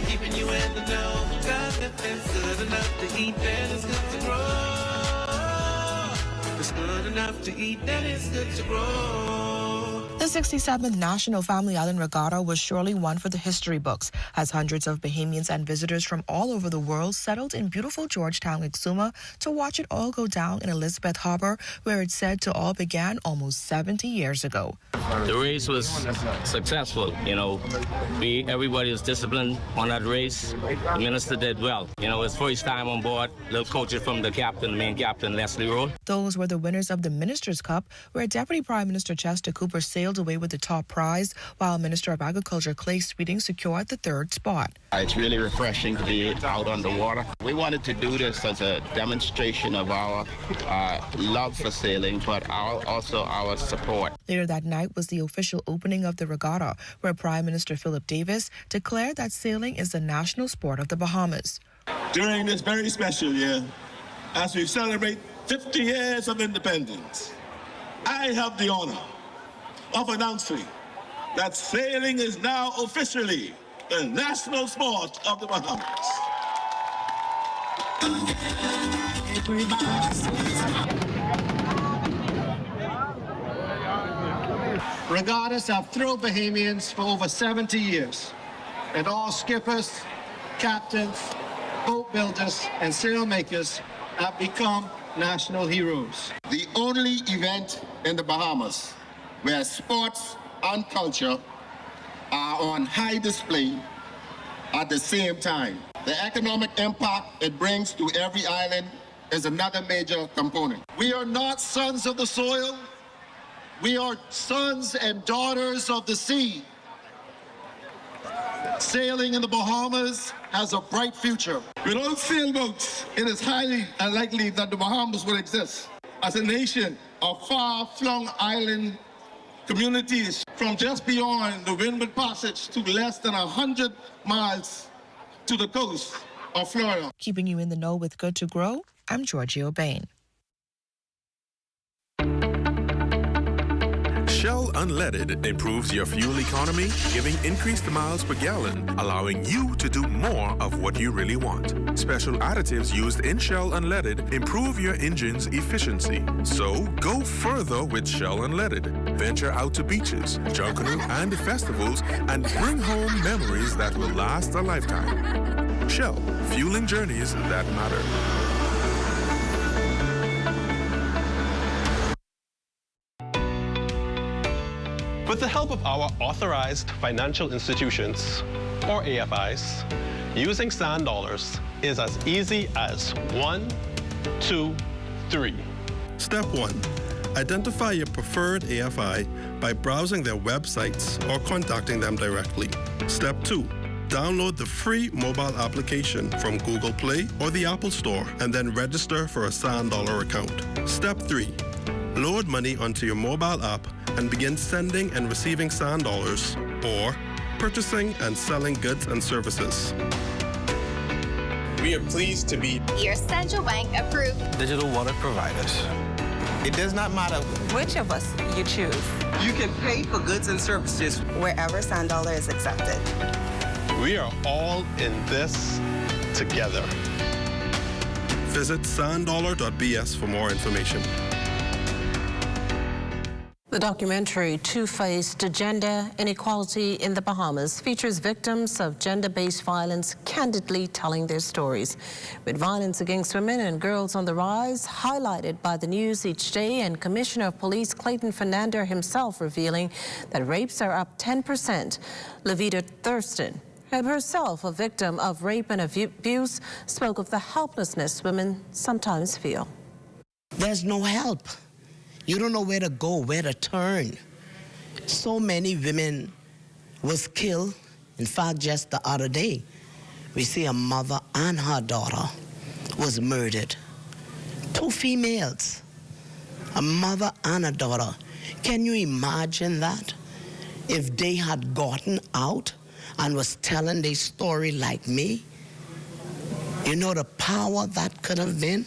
Keeping you in the know. God, if it's good enough to eat, then it's good to grow. If it's good enough to eat, then it's good to grow. The 67th National Family Island Regatta was surely one for the history books, as hundreds of Bahamians and visitors from all over the world settled in beautiful Georgetown, Exuma, to watch it all go down in Elizabeth Harbor, where it's said to all began almost 70 years ago. The race was successful, everybody was disciplined on that race. The minister did well. His first time on board, little coaches from the main captain, Leslie Rowe. Those were the winners of the Minister's Cup, where Deputy Prime Minister Chester Cooper sailed away with the top prize, while Minister of Agriculture Clay Sweeting secured the third spot. It's really refreshing to be out on the water. We wanted to do this as a demonstration of our love for sailing, but also our support. Later that night was the official opening of the regatta, where Prime Minister Philip Davis declared that sailing is the national sport of the Bahamas. During this very special year, as we celebrate 50 years of independence, I have the honor of announcing that sailing is now officially the national sport of the Bahamas. Regattas have thrilled Bahamians for over 70 years, and all skippers, captains, boat builders, and sailmakers have become national heroes. The only event in the Bahamas where sports and culture are on high display at the same time. The economic impact it brings to every island is another major component. We are not sons of the soil. We are sons and daughters of the sea. Sailing in the Bahamas has a bright future. Without sailboats, it is highly unlikely that the Bahamas will exist. As a nation of far-flung island communities from just beyond the Windward Passage to less than 100 miles to the coast of Florida. Keeping you in the know with Good to Grow, I'm Georgia Bain. Shell Unleaded improves your fuel economy, giving increased miles per gallon, allowing you to do more of what you really want. Special additives used in Shell Unleaded improve your engine's efficiency. So go further with Shell Unleaded. Venture out to beaches, Junkanoo, and festivals, and bring home memories that will last a lifetime. Shell, fueling journeys that matter. With the help of our authorized financial institutions, or AFIs, using sand dollars is as easy as 1, 2, 3. Step 1. Identify your preferred AFI by browsing their websites or contacting them directly. Step 2. Download the free mobile application from Google Play or the Apple Store and then register for a Sand Dollar account. Step 3. Load money onto your mobile app and begin sending and receiving Sand Dollars or purchasing and selling goods and services. We are pleased to be your central bank approved digital wallet providers. It does not matter which of us you choose. You can pay for goods and services wherever Sand Dollar is accepted. We are all in this together. Visit sanddollar.bs for more information. The documentary Two-Faced Gender Inequality in the Bahamas features victims of gender-based violence candidly telling their stories. With violence against women and girls on the rise, highlighted by the news each day, and Commissioner of Police Clayton Fernandez himself revealing that rapes are up 10%. Levita Thurston, herself a victim of rape and abuse, spoke of the helplessness women sometimes feel. There's no help. You don't know where to go, where to turn. So many women was killed. In fact, just the other day, we see a mother and her daughter was murdered. 2 females, a mother and a daughter. Can you imagine that? If they had gotten out and was telling their story like me, you know the power that could have been?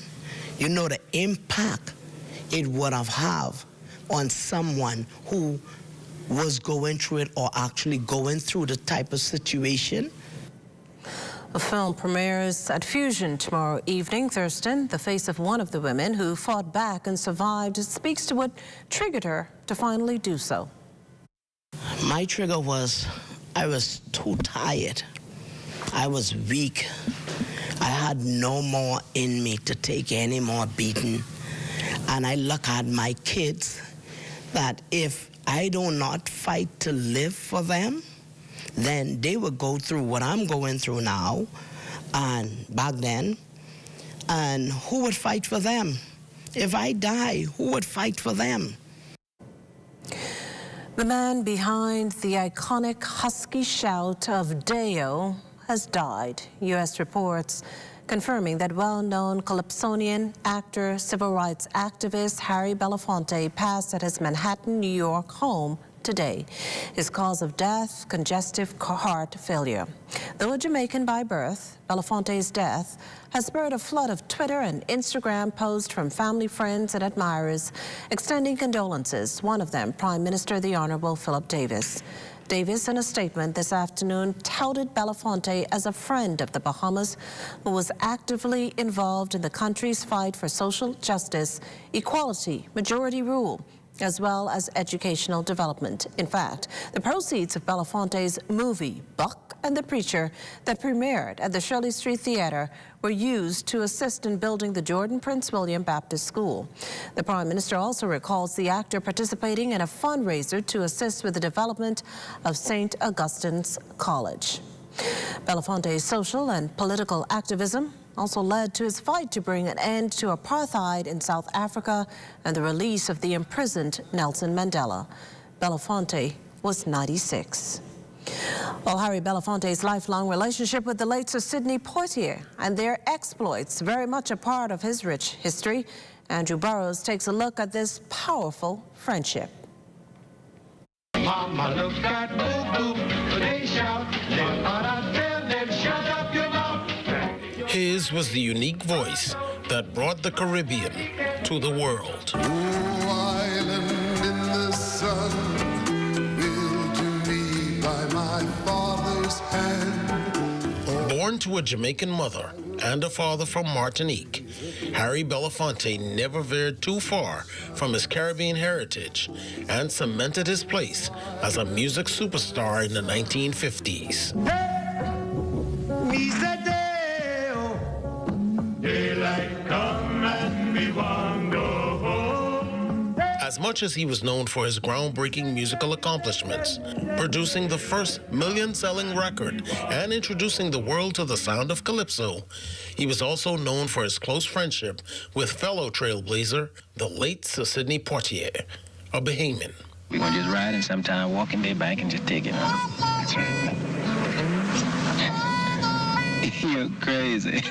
You know the impact it would have on someone who was going through it or actually going through the type of situation. The film premieres at Fusion tomorrow evening. Thurston, the face of one of the women who fought back and survived, speaks to what triggered her to finally do so. My trigger was I was too tired. I was weak. I had no more in me to take any more beating. And I look at my kids that if I do not fight to live for them, then they will go through what I'm going through now and back then. And who would fight for them? If I die, who would fight for them? The man behind the iconic husky shout of Deo has died. U.S. reports confirming that well-known Calypsonian actor, civil rights activist Harry Belafonte passed at his Manhattan, New York home today. His cause of death, congestive heart failure. Though a Jamaican by birth, Belafonte's death has spurred a flood of Twitter and Instagram posts from family, friends, and admirers extending condolences, one of them Prime Minister the Honorable Philip Davis. Davis, in a statement this afternoon, touted Belafonte as a friend of the Bahamas who was actively involved in the country's fight for social justice, equality, majority rule, as well as educational development. In fact, the proceeds of Belafonte's movie, Buck and the Preacher, that premiered at the Shirley Street Theater were used to assist in building the Jordan Prince William Baptist School. The Prime Minister also recalls the actor participating in a fundraiser to assist with the development of St. Augustine's College. Belafonte's social and political activism also led to his fight to bring an end to apartheid in South Africa and the release of the imprisoned Nelson Mandela. Belafonte was 96. Well, Harry Belafonte's lifelong relationship with the late Sir Sidney Poitier and their exploits very much a part of his rich history. Andrew Burrows takes a look at this powerful friendship. Mama, look at boo-boo, they shout, but I tell them, shut up your mouth. His was the unique voice that brought the Caribbean to the world. Oh, island in the sun, built to me by my father's hand. Born to a Jamaican mother and a father from Martinique, Harry Belafonte never veered too far from his Caribbean heritage and cemented his place as a music superstar in the 1950s. Daylight come and we want go home. As much as he was known for his groundbreaking musical accomplishments, producing the first million-selling record and introducing the world to the sound of calypso, he was also known for his close friendship with fellow trailblazer, the late Sir Sidney Poitier, a Bahamian. We're going to just ride and sometime walk in their bank and just take it. That's right. You're crazy.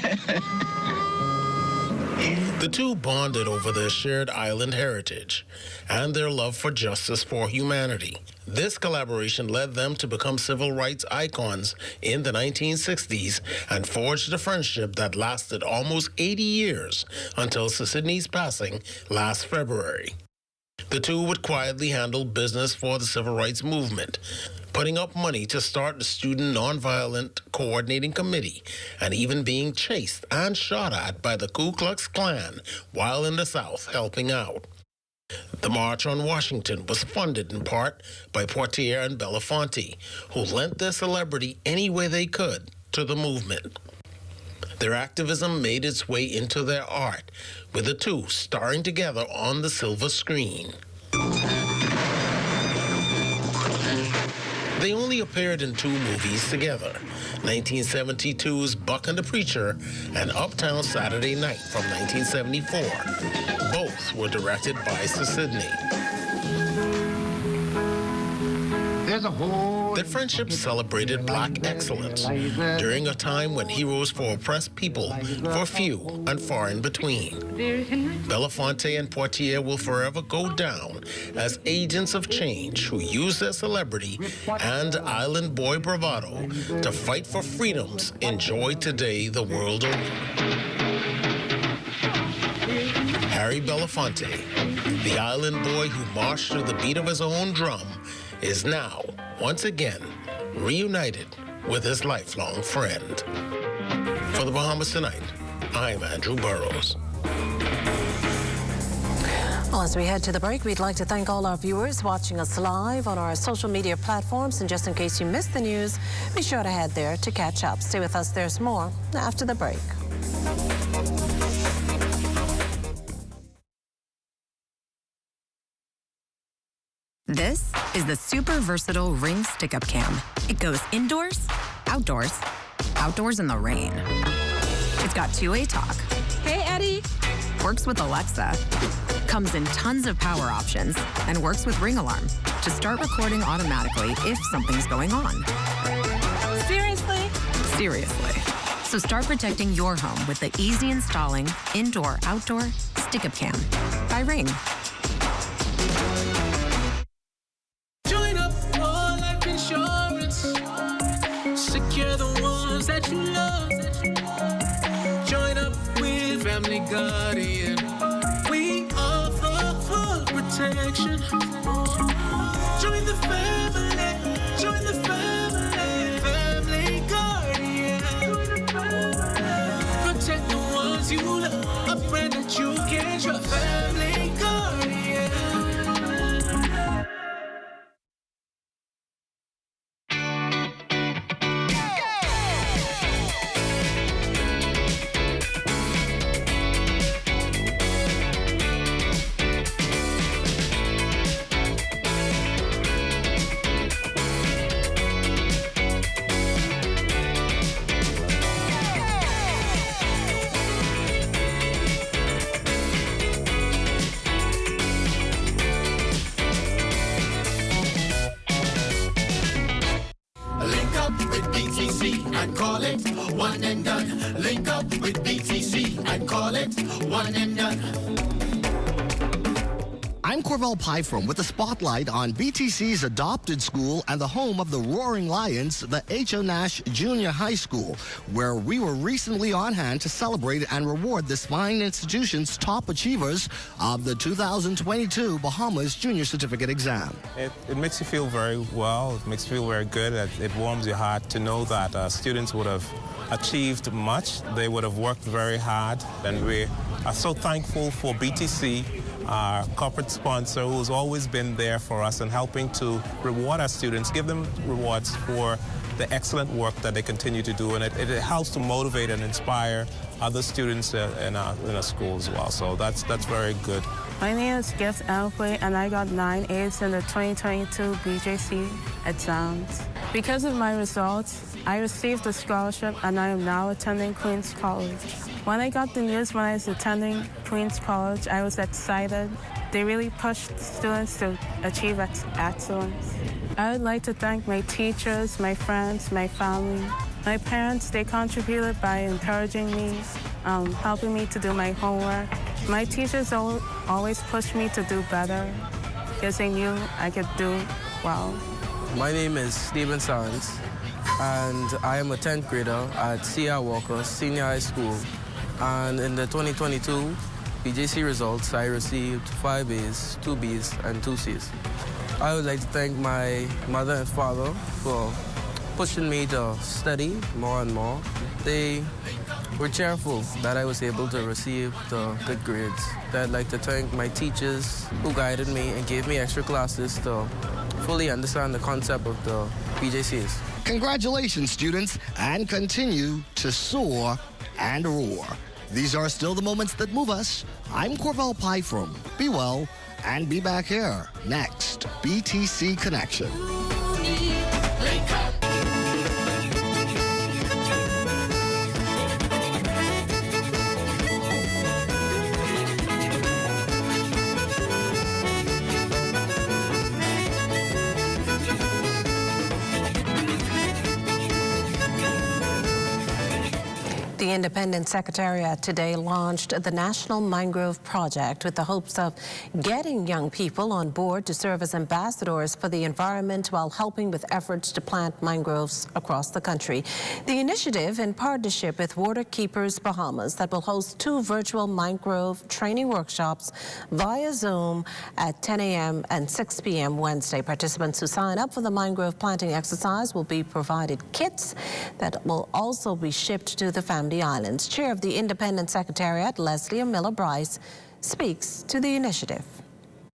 The two bonded over their shared island heritage and their love for justice for humanity. This collaboration led them to become civil rights icons in the 1960s and forged a friendship that lasted almost 80 years until Sidney's passing last February. The two would quietly handle business for the civil rights movement, putting up money to start the Student Nonviolent Coordinating Committee, and even being chased and shot at by the Ku Klux Klan while in the South helping out. The March on Washington was funded in part by Portier and Belafonte, who lent their celebrity any way they could to the movement. Their activism made its way into their art, with the two starring together on the silver screen. They only appeared in two movies together, 1972's Buck and the Preacher and Uptown Saturday Night from 1974. Both were directed by Sidney. Their friendship celebrated Black excellence during a time when heroes for oppressed people were few and far in between. Belafonte and Portier will forever go down as agents of change who use their celebrity and island boy bravado to fight for freedoms enjoyed today the world over. Harry Belafonte, the island boy who marched to the beat of his own drum, is now, once again, reunited with his lifelong friend. For the Bahamas Tonight, I'm Andrew Burrows. Well, as we head to the break, we'd like to thank all our viewers watching us live on our social media platforms. And just in case you missed the news, be sure to head there to catch up. Stay with us. There's more after the break. This is the super versatile Ring Stick-Up Cam. It goes indoors, outdoors, outdoors in the rain. It's got two-way talk. Hey, Eddie. Works with Alexa. Comes in tons of power options and works with Ring Alarm to start recording automatically if something's going on. Seriously? Seriously. So start protecting your home with the easy installing indoor-outdoor Stick-Up Cam by Ring. Join up for life insurance. Secure the ones that you love. Join up with Family Guardian. We offer full protection. Join the family. Join the family. Family Guardian. Protect the ones you love. A friend that you can trust. Family Guardian. Link up with BTC and call it one and done. Link up with BTC and call it one and done. I'm Corvell Pyfrom with the spotlight on BTC's adopted school and the home of the Roaring Lions, the H.O. Nash Junior High School, where we were recently on hand to celebrate and reward this fine institution's top achievers of the 2022 Bahamas Junior Certificate Exam. It makes you feel very well. It makes you feel very good. It warms your heart to know that students would have achieved much. They would have worked very hard, and we are so thankful for BTC, our corporate sponsor, who's always been there for us and helping to reward our students, give them rewards for the excellent work that they continue to do, and it helps to motivate and inspire other students in our school as well. So that's very good. My name is Gift Alquay, and I got 9 A's in the 2022 BJC exams. Because of my results, I received a scholarship, and I am now attending Queens College. When I got the news when I was attending Queens College, I was excited. They really pushed students to achieve excellence. I would like to thank my teachers, my friends, my family, My parents, they contributed by encouraging me, helping me to do my homework. My teachers always pushed me to do better because they knew I could do well. My name is Stephen Sands, and I am a 10th grader at C.R. Walker Senior High School. And in the 2022 BJC results, I received 5 A's, 2 B's, and 2 C's. I would like to thank my mother and father for pushing me to study more and more. They were cheerful that I was able to receive the good grades. I'd like to thank my teachers who guided me and gave me extra classes to fully understand the concept of the BJCs. Congratulations, students, and continue to soar and roar. These are still the moments that move us. I'm Corvell Pyfrom. Be well and be back here next. BTC Connection. The Independent Secretariat today launched the National Mangrove Project with the hopes of getting young people on board to serve as ambassadors for the environment while helping with efforts to plant mangroves across the country. The initiative, in partnership with Waterkeepers Bahamas, that will host 2 virtual mangrove training workshops via Zoom at 10 a.m. and 6 p.m. Wednesday. Participants who sign up for the mangrove planting exercise will be provided kits that will also be shipped to the family Islands. Chair of the Independent Secretariat, Leslie Miller-Bryce, speaks to the initiative.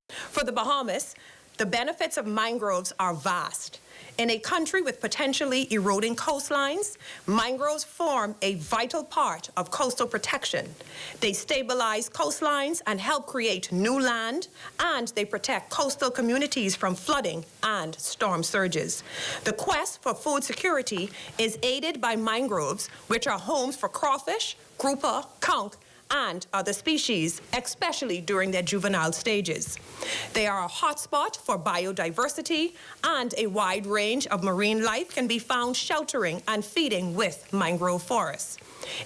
For the Bahamas, the benefits of mangroves are vast. In a country with potentially eroding coastlines, mangroves form a vital part of coastal protection. They stabilize coastlines and help create new land, and they protect coastal communities from flooding and storm surges. The quest for food security is aided by mangroves, which are homes for crawfish, grouper, conch, and other species, especially during their juvenile stages. They are a hotspot for biodiversity, and a wide range of marine life can be found sheltering and feeding with mangrove forests.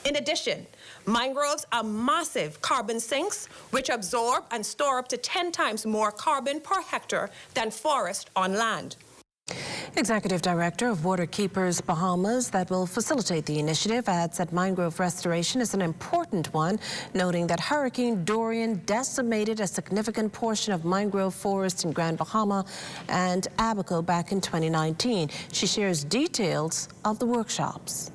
In addition, mangroves are massive carbon sinks, which absorb and store up to 10 times more carbon per hectare than forest on land. Executive Director of Waterkeepers Bahamas, that will facilitate the initiative, adds that mangrove restoration is an important one, noting that Hurricane Dorian decimated a significant portion of mangrove forest in Grand Bahama and Abaco back in 2019. She shares details of the workshops.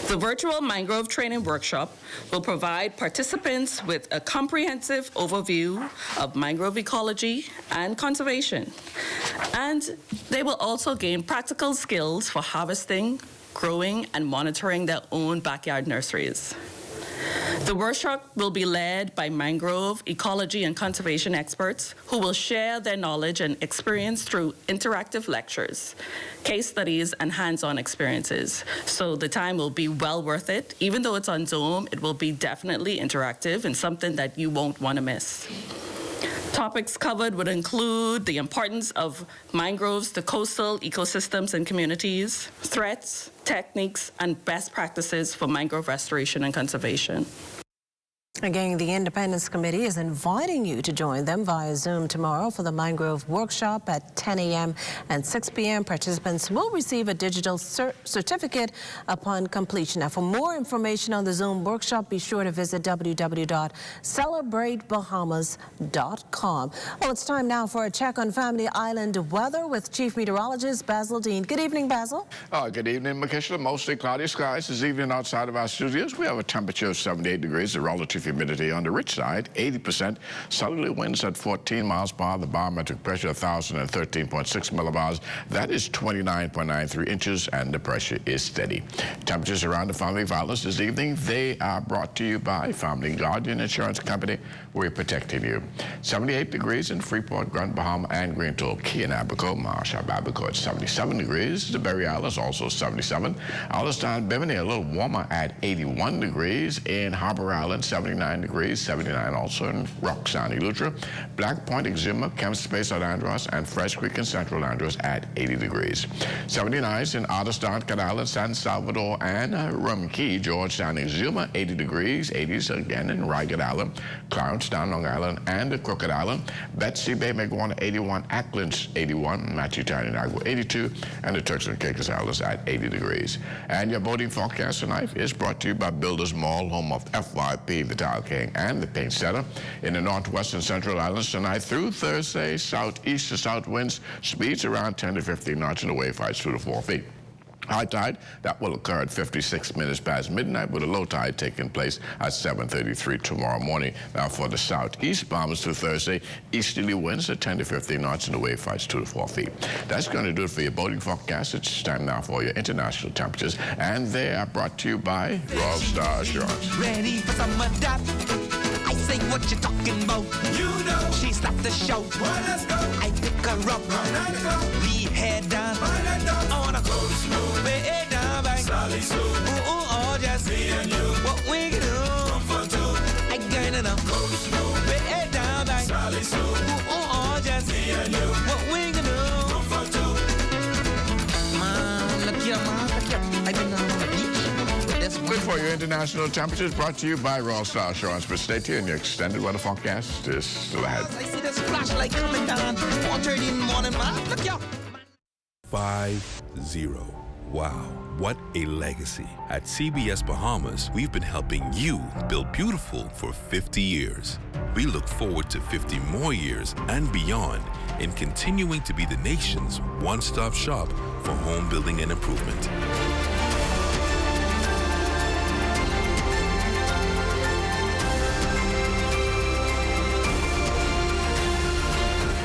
The virtual mangrove training workshop will provide participants with a comprehensive overview of mangrove ecology and conservation. And they will also gain practical skills for harvesting, growing, and monitoring their own backyard nurseries. The workshop will be led by mangrove ecology and conservation experts who will share their knowledge and experience through interactive lectures, case studies, and hands-on experiences. So the time will be well worth it. Even though it's on Zoom, it will be definitely interactive and something that you won't want to miss. Topics covered would include the importance of mangroves to coastal ecosystems and communities, threats, techniques, and best practices for mangrove restoration and conservation. Again, the Independence Committee is inviting you to join them via Zoom tomorrow for the Mangrove Workshop at 10 a.m. and 6 p.m. Participants will receive a digital certificate upon completion. Now, for more information on the Zoom workshop, be sure to visit www.celebratebahamas.com. Well, it's time now for a check on Family Island weather with Chief Meteorologist Basil Dean. Good evening, Basil. Good evening, Makishla. Mostly cloudy skies this evening outside of our studios. We have a temperature of 78 degrees, the relative humidity on the rich side, 80%. Southerly winds at 14 miles per hour. The barometric pressure, 1,013.6 millibars. That is 29.93 inches, and the pressure is steady. Temperatures around the family violence this evening, they are brought to you by Family Guardian Insurance Company. We're protecting you. 78 degrees in Freeport, Grand Bahama, and Green Tool. Key and Abaco, Marshall, Abaco at 77 degrees. The Berry Islands also 77. Allenstown, Bimini, a little warmer at 81 degrees. In Harbor Island, 79. 79 degrees, 79 also in Roxanne, Eleuthera, Black Point, Exuma, Kemp's Bay, South Andros, and Fresh Creek in Central Andros at 80 degrees. 79s in Otterstown, Canal, San Salvador, and Rumkey, Georgetown, Exuma, 80 degrees, 80s again in Regatta Island, Clarence Down, Long Island, and Crooked Island, Betsy Bay, Megawana, 81, Acklands, 81, Matchetown, Inagua, 82, and the Turks and Caicos Islands at 80 degrees. And your boating forecast tonight is brought to you by Builders Mall, home of FYP, the Tile King, and the Paint Setter. In the northwestern Central Islands tonight through Thursday, southeast to south winds, speeds around 10 to 15 knots, and the wave heights 2 to 4 feet. High tide, that will occur at 56 minutes past midnight, with a low tide taking place at 7:33 tomorrow morning. Now for the southeast bombers through Thursday, easterly winds at 10 to 15 knots, and the wave heights 2 to 4 feet. That's going to do it for your boating forecast. It's time now for your international temperatures, and they are brought to you by Royal Star Assurance. Ready for some of that? I say what you're talking about. You know. She stopped the show. Well, let's go. I pick her up. We head down. On a cold smooth. Way down back. Sally Sue. Oh, just me and you. What we can do. Comfort too. I gotta know. Cold smooth. Way down back. Sally Sue. Oh, just me and you. What we can do. Comfort too. Man, look here, man. Look here. I've been on the beach. Good for your international temperatures, brought to you by Royal Star Assurance. But stay tuned, your extended weather forecast is still ahead. I see this flashlight coming down. 4:30 in the morning, man. Look here. 5-0. Wow, what a legacy. At CBS Bahamas, we've been helping you build beautiful for 50 years. We look forward to 50 more years and beyond in continuing to be the nation's one-stop shop for home building and improvement.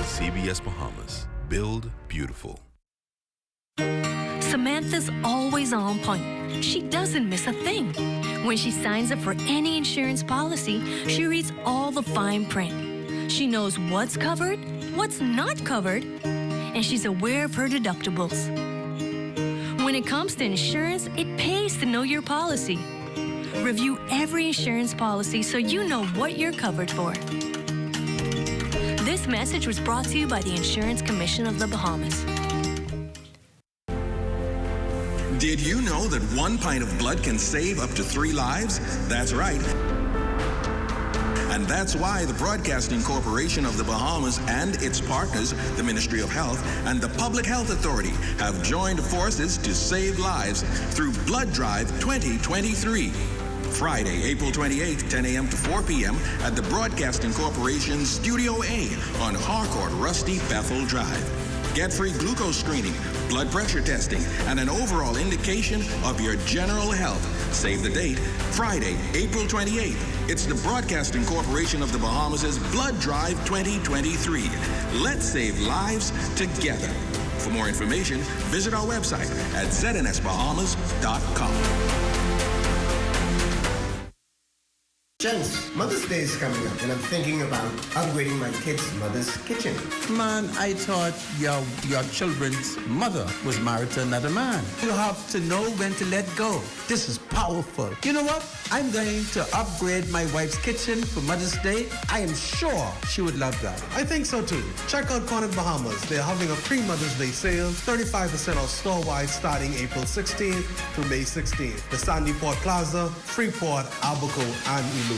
CBS Bahamas. Build beautiful. Samantha's always on point. She doesn't miss a thing. When she signs up for any insurance policy, she reads all the fine print. She knows what's covered, what's not covered, and she's aware of her deductibles. When it comes to insurance, it pays to know your policy. Review every insurance policy so you know what you're covered for. This message was brought to you by the Insurance Commission of the Bahamas. Did you know that 1 pint of blood can save up to 3 lives? That's right. And that's why the Broadcasting Corporation of the Bahamas and its partners, the Ministry of Health and the Public Health Authority, have joined forces to save lives through Blood Drive 2023. Friday, April 28th, 10 a.m. to 4 p.m. at the Broadcasting Corporation's Studio A on Harcourt Rusty Bethel Drive. Get free glucose screening, blood pressure testing, and an overall indication of your general health. Save the date, Friday, April 28th. It's the Broadcasting Corporation of the Bahamas' Blood Drive 2023. Let's save lives together. For more information, visit our website at znsbahamas.com. Gents, Mother's Day is coming up, and I'm thinking about upgrading my kids' mother's kitchen. Man, I thought your children's mother was married to another man. You have to know when to let go. This is powerful. You know what? I'm going to upgrade my wife's kitchen for Mother's Day. I am sure she would love that. I think so too. Check out Cornet Bahamas. They're having a pre-Mother's Day sale, 35% off store-wide starting April 16th through May 16th. The Sandy Port Plaza, Freeport, Albuquerque, and Eleuthera.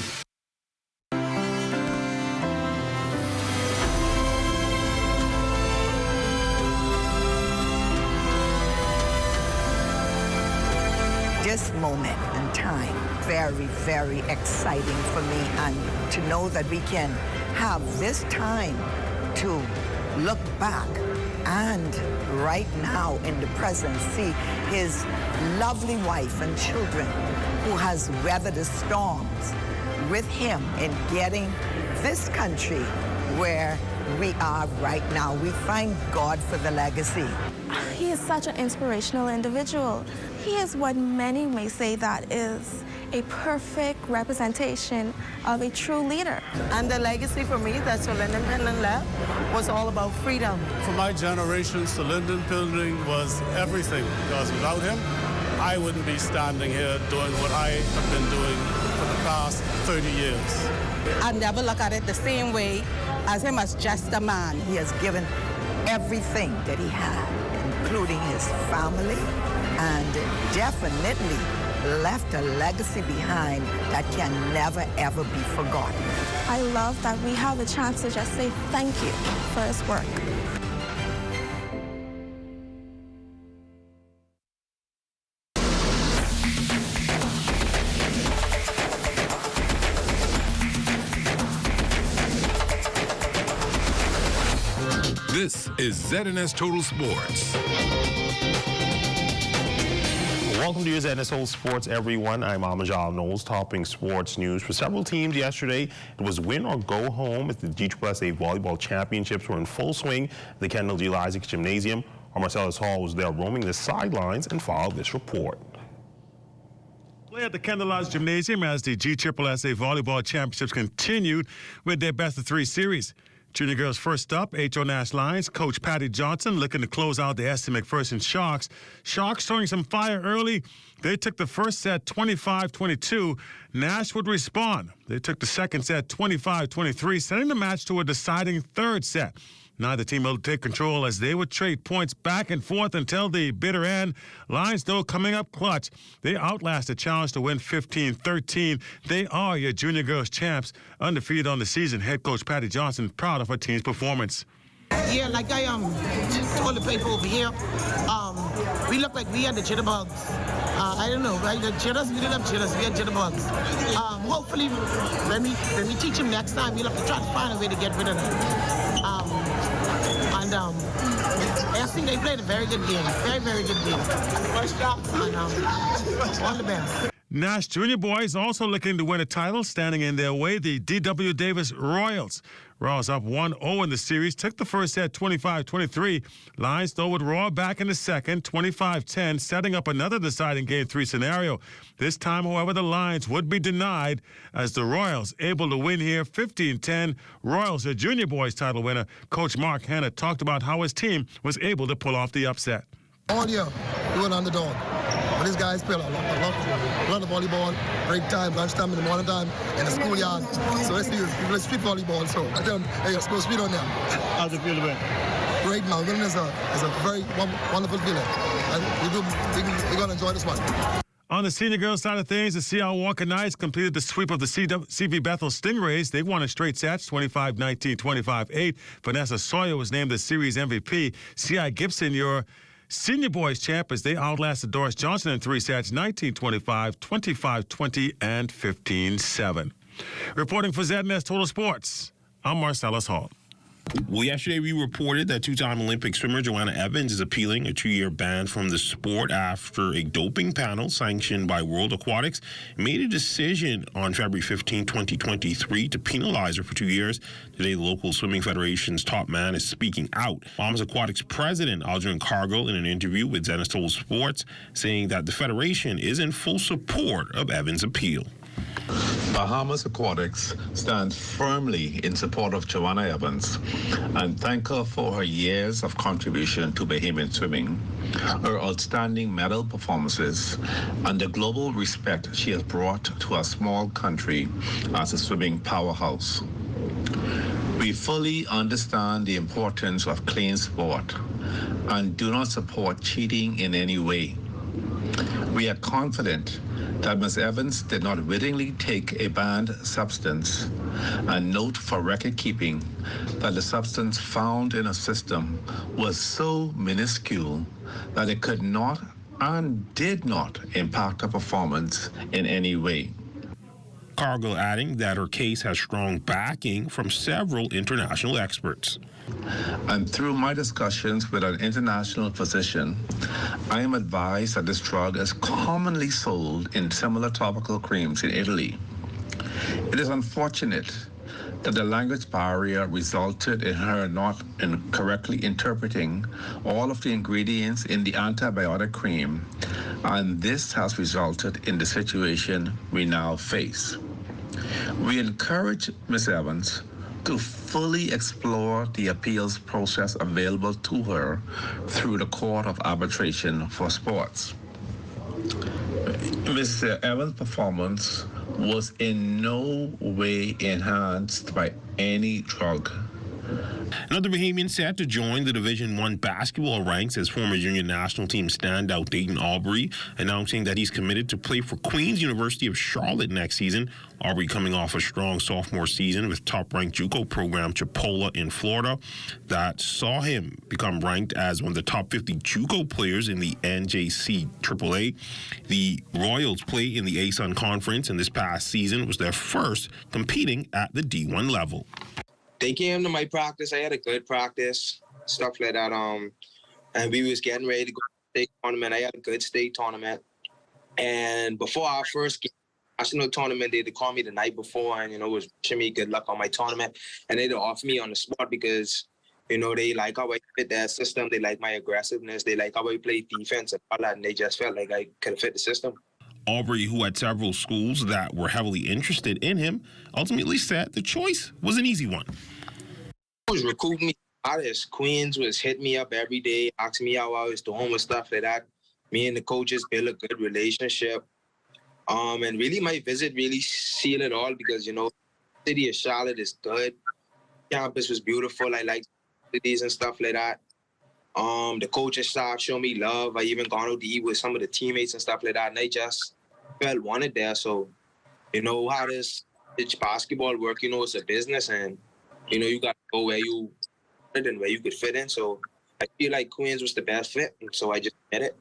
This moment in time, very, very exciting for me, and to know that we can have this time to look back and right now in the present see his lovely wife and children who has weathered the storms with him in getting this country where we are right now. We thank God for the legacy. He is such an inspirational individual. He is what many may say that is a perfect representation of a true leader. And the legacy for me that Sir Lyndon Pindling left was all about freedom. For my generation, Sir Lyndon Pindling was everything, because without him, I wouldn't be standing here doing what I have been doing for the past 30 years. I never look at it the same way as him as just a man. He has given everything that he had, including his family, and definitely left a legacy behind that can never, ever be forgotten. I love that we have a chance to just say thank you for his work. This is ZNS Total Sports. Welcome to ZNS Total Sports, everyone. I'm Amajal Knowles, topping sports news. For several teams yesterday, it was win or go home as the GSSA Volleyball Championships were in full swing at the Kendall G. Lysick Gymnasium. Our Marcellus Hall was there roaming the sidelines and filed this report. Play at the Kendall Lodge Gymnasium as the GSSA Volleyball Championships continued with their best-of-3 series. Junior girls first up, H.O. Nash Lions. Coach Patty Johnson looking to close out the S.C. McPherson Sharks. Sharks showing some fire early. They took the first set 25-22. Nash would respond. They took the second set 25-23, sending the match to a deciding third set. Neither team will take control as they would trade points back and forth until the bitter end. Lions, though, coming up clutch. They outlast the challenge to win 15-13. They are your junior girls champs, undefeated on the season. Head coach Patty Johnson proud of her team's performance. Yeah, like I told the people over here, we look like we had the jitterbugs. I don't know, right? The jitters, we didn't have jitters, we had jitterbugs. Hopefully, when we teach them next time, we'll have to try to find a way to get rid of them. I think they played a very good game, very, very good game. And all the best. Nash Junior boys also looking to win a title, standing in their way, the D.W. Davis Royals. Royals up 1-0 in the series, took the first set 25-23. Lions, though, would roar back in the second, 25-10, setting up another deciding Game 3 scenario. This time, however, the Lions would be denied as the Royals able to win here 15-10. Royals, a junior boys title winner. Coach Mark Hanna talked about how his team was able to pull off the upset. All year, we were an underdog. But these guys play a lot of volleyball, break time, lunchtime, in the morning time, in the schoolyard. So let's see, we play street volleyball. So I tell them, hey, let's go speed on them. How's it feel to win? Great, man. Winning is a very wonderful feeling. And we're going to enjoy this one. On the senior girls side of things, the C.I. Walker Knights completed the sweep of the CV Bethel Stingrays. They won in straight sets, 25-19, 25-8. Vanessa Sawyer was named the series MVP. C.I. Gibson, your senior boys champ, as they outlasted Doris Johnson in 3 sets, 19-25, 25-20, and 15-7. Reporting for ZNS Total Sports, I'm Marcellus Hall. Well, yesterday we reported that two-time Olympic swimmer Joanna Evans is appealing a 2-year ban from the sport after a doping panel sanctioned by World Aquatics made a decision on February 15, 2023 to penalize her for 2 years. Today, the local swimming federation's top man is speaking out. Bahamas Aquatics president Aldrin Cargill in an interview with ZNS Total Sports saying that the federation is in full support of Evans' appeal. Bahamas Aquatics stands firmly in support of Joanna Evans and thank her for her years of contribution to Bahamian swimming, her outstanding medal performances, and the global respect she has brought to our small country as a swimming powerhouse. We fully understand the importance of clean sport and do not support cheating in any way. We are confident that Ms. Evans did not wittingly take a banned substance, and note for record keeping that the substance found in her system was so minuscule that it could not and did not impact her performance in any way. Cargill adding that her case has strong backing from several international experts. And through my discussions with an international physician, I am advised that this drug is commonly sold in similar topical creams in Italy. It is unfortunate that the language barrier resulted in her not correctly interpreting all of the ingredients in the antibiotic cream, and this has resulted in the situation we now face. We encourage Ms. Evans to fully explore the appeals process available to her through the Court of Arbitration for Sports. Mr. Evans' performance was in no way enhanced by any drug. Another Bahamian set to join the Division I basketball ranks as former junior national team standout Dayton Aubrey, announcing that he's committed to play for Queen's University of Charlotte next season. Aubrey coming off a strong sophomore season with top-ranked JUCO program Chipola in Florida that saw him become ranked as one of the top 50 JUCO players in the NJC AAA. The Royals play in the ASUN Conference, and this past season was their first competing at the D1 level. They came to my practice. I had a good practice, stuff like that. And we was getting ready to go to the state tournament. I had a good state tournament. And before our first national tournament, they'd call me the night before and, was wishing me good luck on my tournament. And they'd offer me on the spot because, they like how I fit that system. They like my aggressiveness. They like how I play defense and all that. And they just felt like I could fit the system. Aubrey, who had several schools that were heavily interested in him, ultimately said the choice was an easy one. Was recruiting me artists. Queens was hitting me up every day, asking me how I was doing with stuff like that. Me and the coaches built a good relationship. And really my visit really sealed it all because, the city of Charlotte is good. Campus was beautiful. I liked cities and stuff like that. The coaching staff showed me love. I even gone out to eat with some of the teammates and stuff like that. And I just felt wanted there. So, how this basketball work, it's a business and, you got to go where you fit and where you could fit in. So I feel like Queens was the best fit. And so I just did it.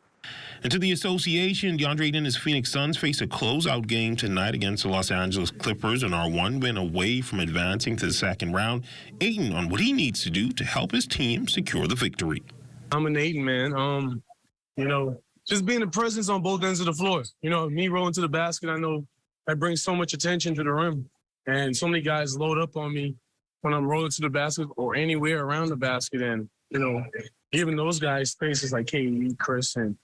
And to the association, DeAndre and his Phoenix Suns face a closeout game tonight against the Los Angeles Clippers and are one win away from advancing to the second round. Aiden on what he needs to do to help his team secure the victory. I'm an Aiden, man. Just being a presence on both ends of the floor. Me rolling to the basket, I know that brings so much attention to the rim. And so many guys load up on me when I'm rolling to the basket or anywhere around the basket. And, giving those guys spaces like KD, Chris, and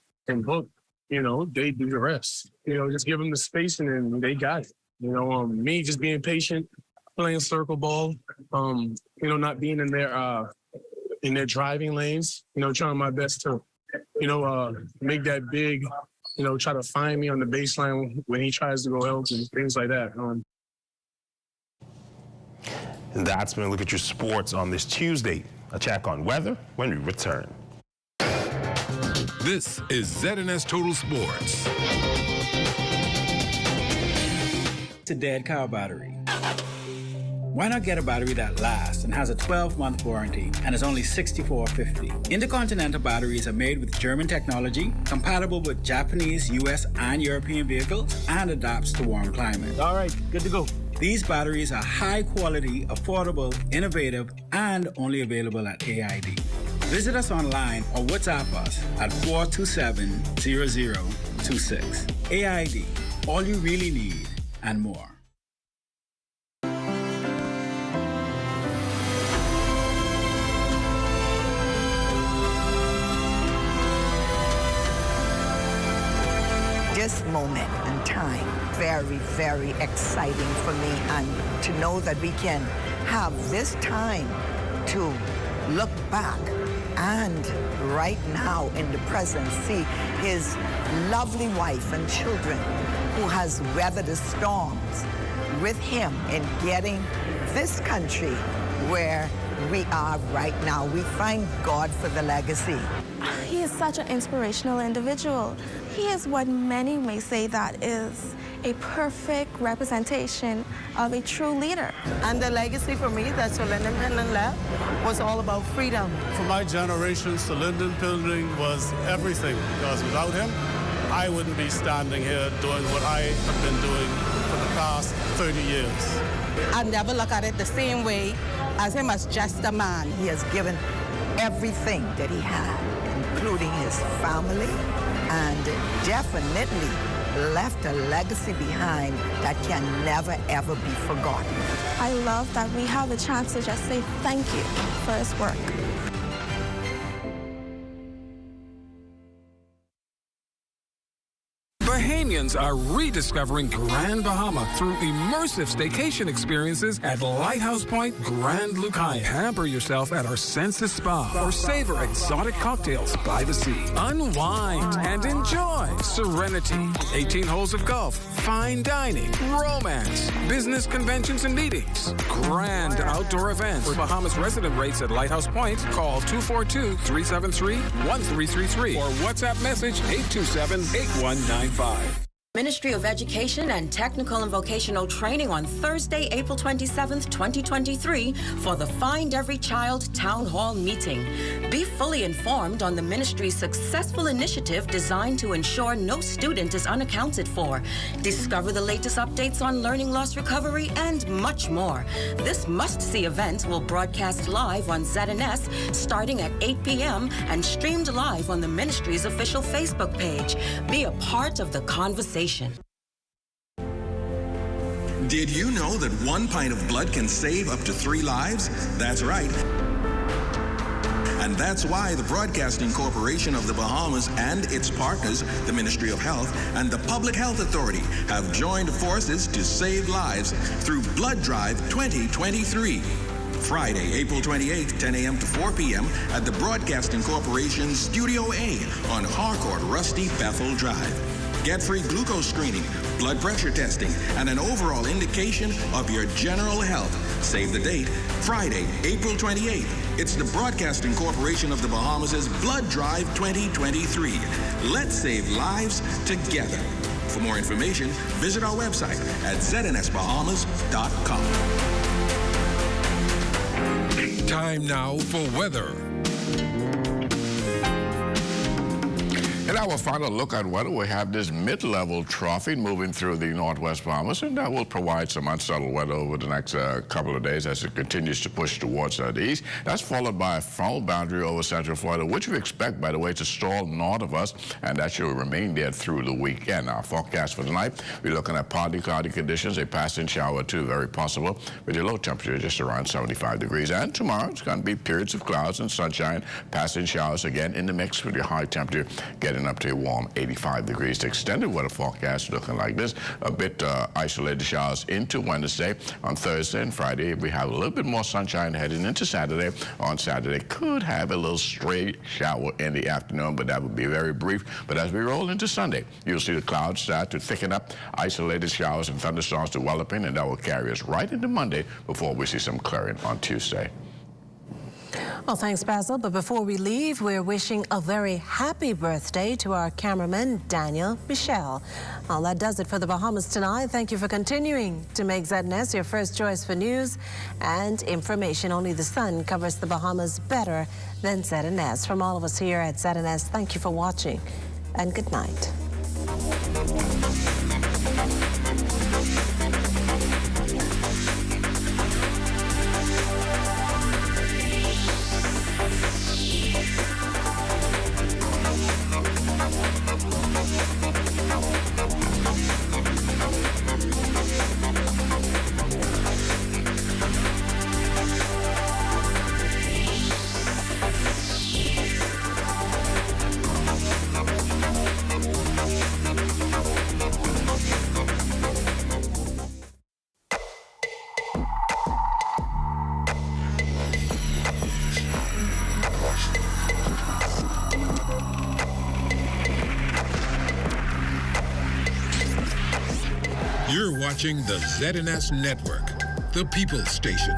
Book, they do the rest. Just give them the space and then they got it. Me just being patient, playing circle ball, not being in their driving lanes, trying my best to, make that big, try to find me on the baseline when he tries to go help and things like that. And that's been a look at your sports on this Tuesday. A check on weather when we return. This is ZNS Total Sports. It's a dead car battery. Why not get a battery that lasts and has a 12-month warranty and is only $64.50? Intercontinental batteries are made with German technology, compatible with Japanese, US, and European vehicles, and adapts to warm climates. All right, good to go. These batteries are high quality, affordable, innovative, and only available at AID. Visit us online or WhatsApp us at 427-0026. AID, all you really need and more. This moment in time, very, very exciting for me, and to know that we can have this time to look back and right now in the present see his lovely wife and children who has weathered the storms with him in getting this country where we are right now. We thank God for the legacy. He is such an inspirational individual. He is what many may say that is a perfect representation of a true leader. And the legacy for me that Sir Lyndon Pendleton left was all about freedom. For my generation, Sir Lyndon Pendleton was everything, because without him, I wouldn't be standing here doing what I have been doing for the past 30 years. I never look at it the same way as him as just a man. He has given everything that he had, including his family, and definitely left a legacy behind that can never, ever be forgotten. I love that we have a chance to just say thank you for his work. Bahamians are rediscovering Grand Bahama through immersive staycation experiences at Lighthouse Point Grand Lucaya. Pamper yourself at our Senses Spa or savor exotic cocktails by the sea. Unwind and enjoy serenity, 18 holes of golf, fine dining, romance, business conventions and meetings, grand outdoor events. For Bahamas resident rates at Lighthouse Point, call 242-373-1333 or WhatsApp message 827-8195. Ministry of Education and Technical and Vocational Training on Thursday, April 27th, 2023 for the Find Every Child Town Hall meeting. Be fully informed on the ministry's successful initiative designed to ensure no student is unaccounted for. Discover the latest updates on learning loss recovery and much more. This must-see event will broadcast live on ZNS starting at 8 p.m. and streamed live on the ministry's official Facebook page. Be a part of the conversation. Did you know that 1 pint of blood can save up to 3 lives? That's right. And that's why the Broadcasting Corporation of the Bahamas and its partners, the Ministry of Health and the Public Health Authority, have joined forces to save lives through Blood Drive 2023. Friday, April 28th, 10 a.m. to 4 p.m. at the Broadcasting Corporation's Studio A on Harcourt Rusty Bethel Drive. Get free glucose screening, blood pressure testing, and an overall indication of your general health. Save the date, Friday, April 28th. It's the Broadcasting Corporation of the Bahamas' Blood Drive 2023. Let's save lives together. For more information, visit our website at znsbahamas.com. Time now for weather. In our final look at weather, we have this mid-level trough moving through the northwest Bahamas, and that will provide some unsettled weather over the next couple of days as it continues to push towards the east. That's followed by a foul boundary over central Florida, which we expect, by the way, to stall north of us, and that should remain there through the weekend. Our forecast for tonight, we're looking at partly cloudy conditions, a passing shower or two, very possible, with a low temperature just around 75 degrees. And tomorrow, it's going to be periods of clouds and sunshine, passing showers again in the mix with your high temperature getting up to a warm 85 degrees. The extended weather forecast looking like this. A bit isolated showers into Wednesday. On Thursday and Friday, we have a little bit more sunshine heading into Saturday. On Saturday, could have a little stray shower in the afternoon, but that would be very brief. But as we roll into Sunday, you'll see the clouds start to thicken up, isolated showers and thunderstorms developing, and that will carry us right into Monday before we see some clearing on Tuesday. Well, thanks, Basil. But before we leave, we're wishing a very happy birthday to our cameraman, Daniel Michel. Well, that does it for the Bahamas tonight. Thank you for continuing to make ZNS your first choice for news and information. Only the sun covers the Bahamas better than ZNS. From all of us here at ZNS, thank you for watching and good night. You're watching the ZNS Network, the People's Station.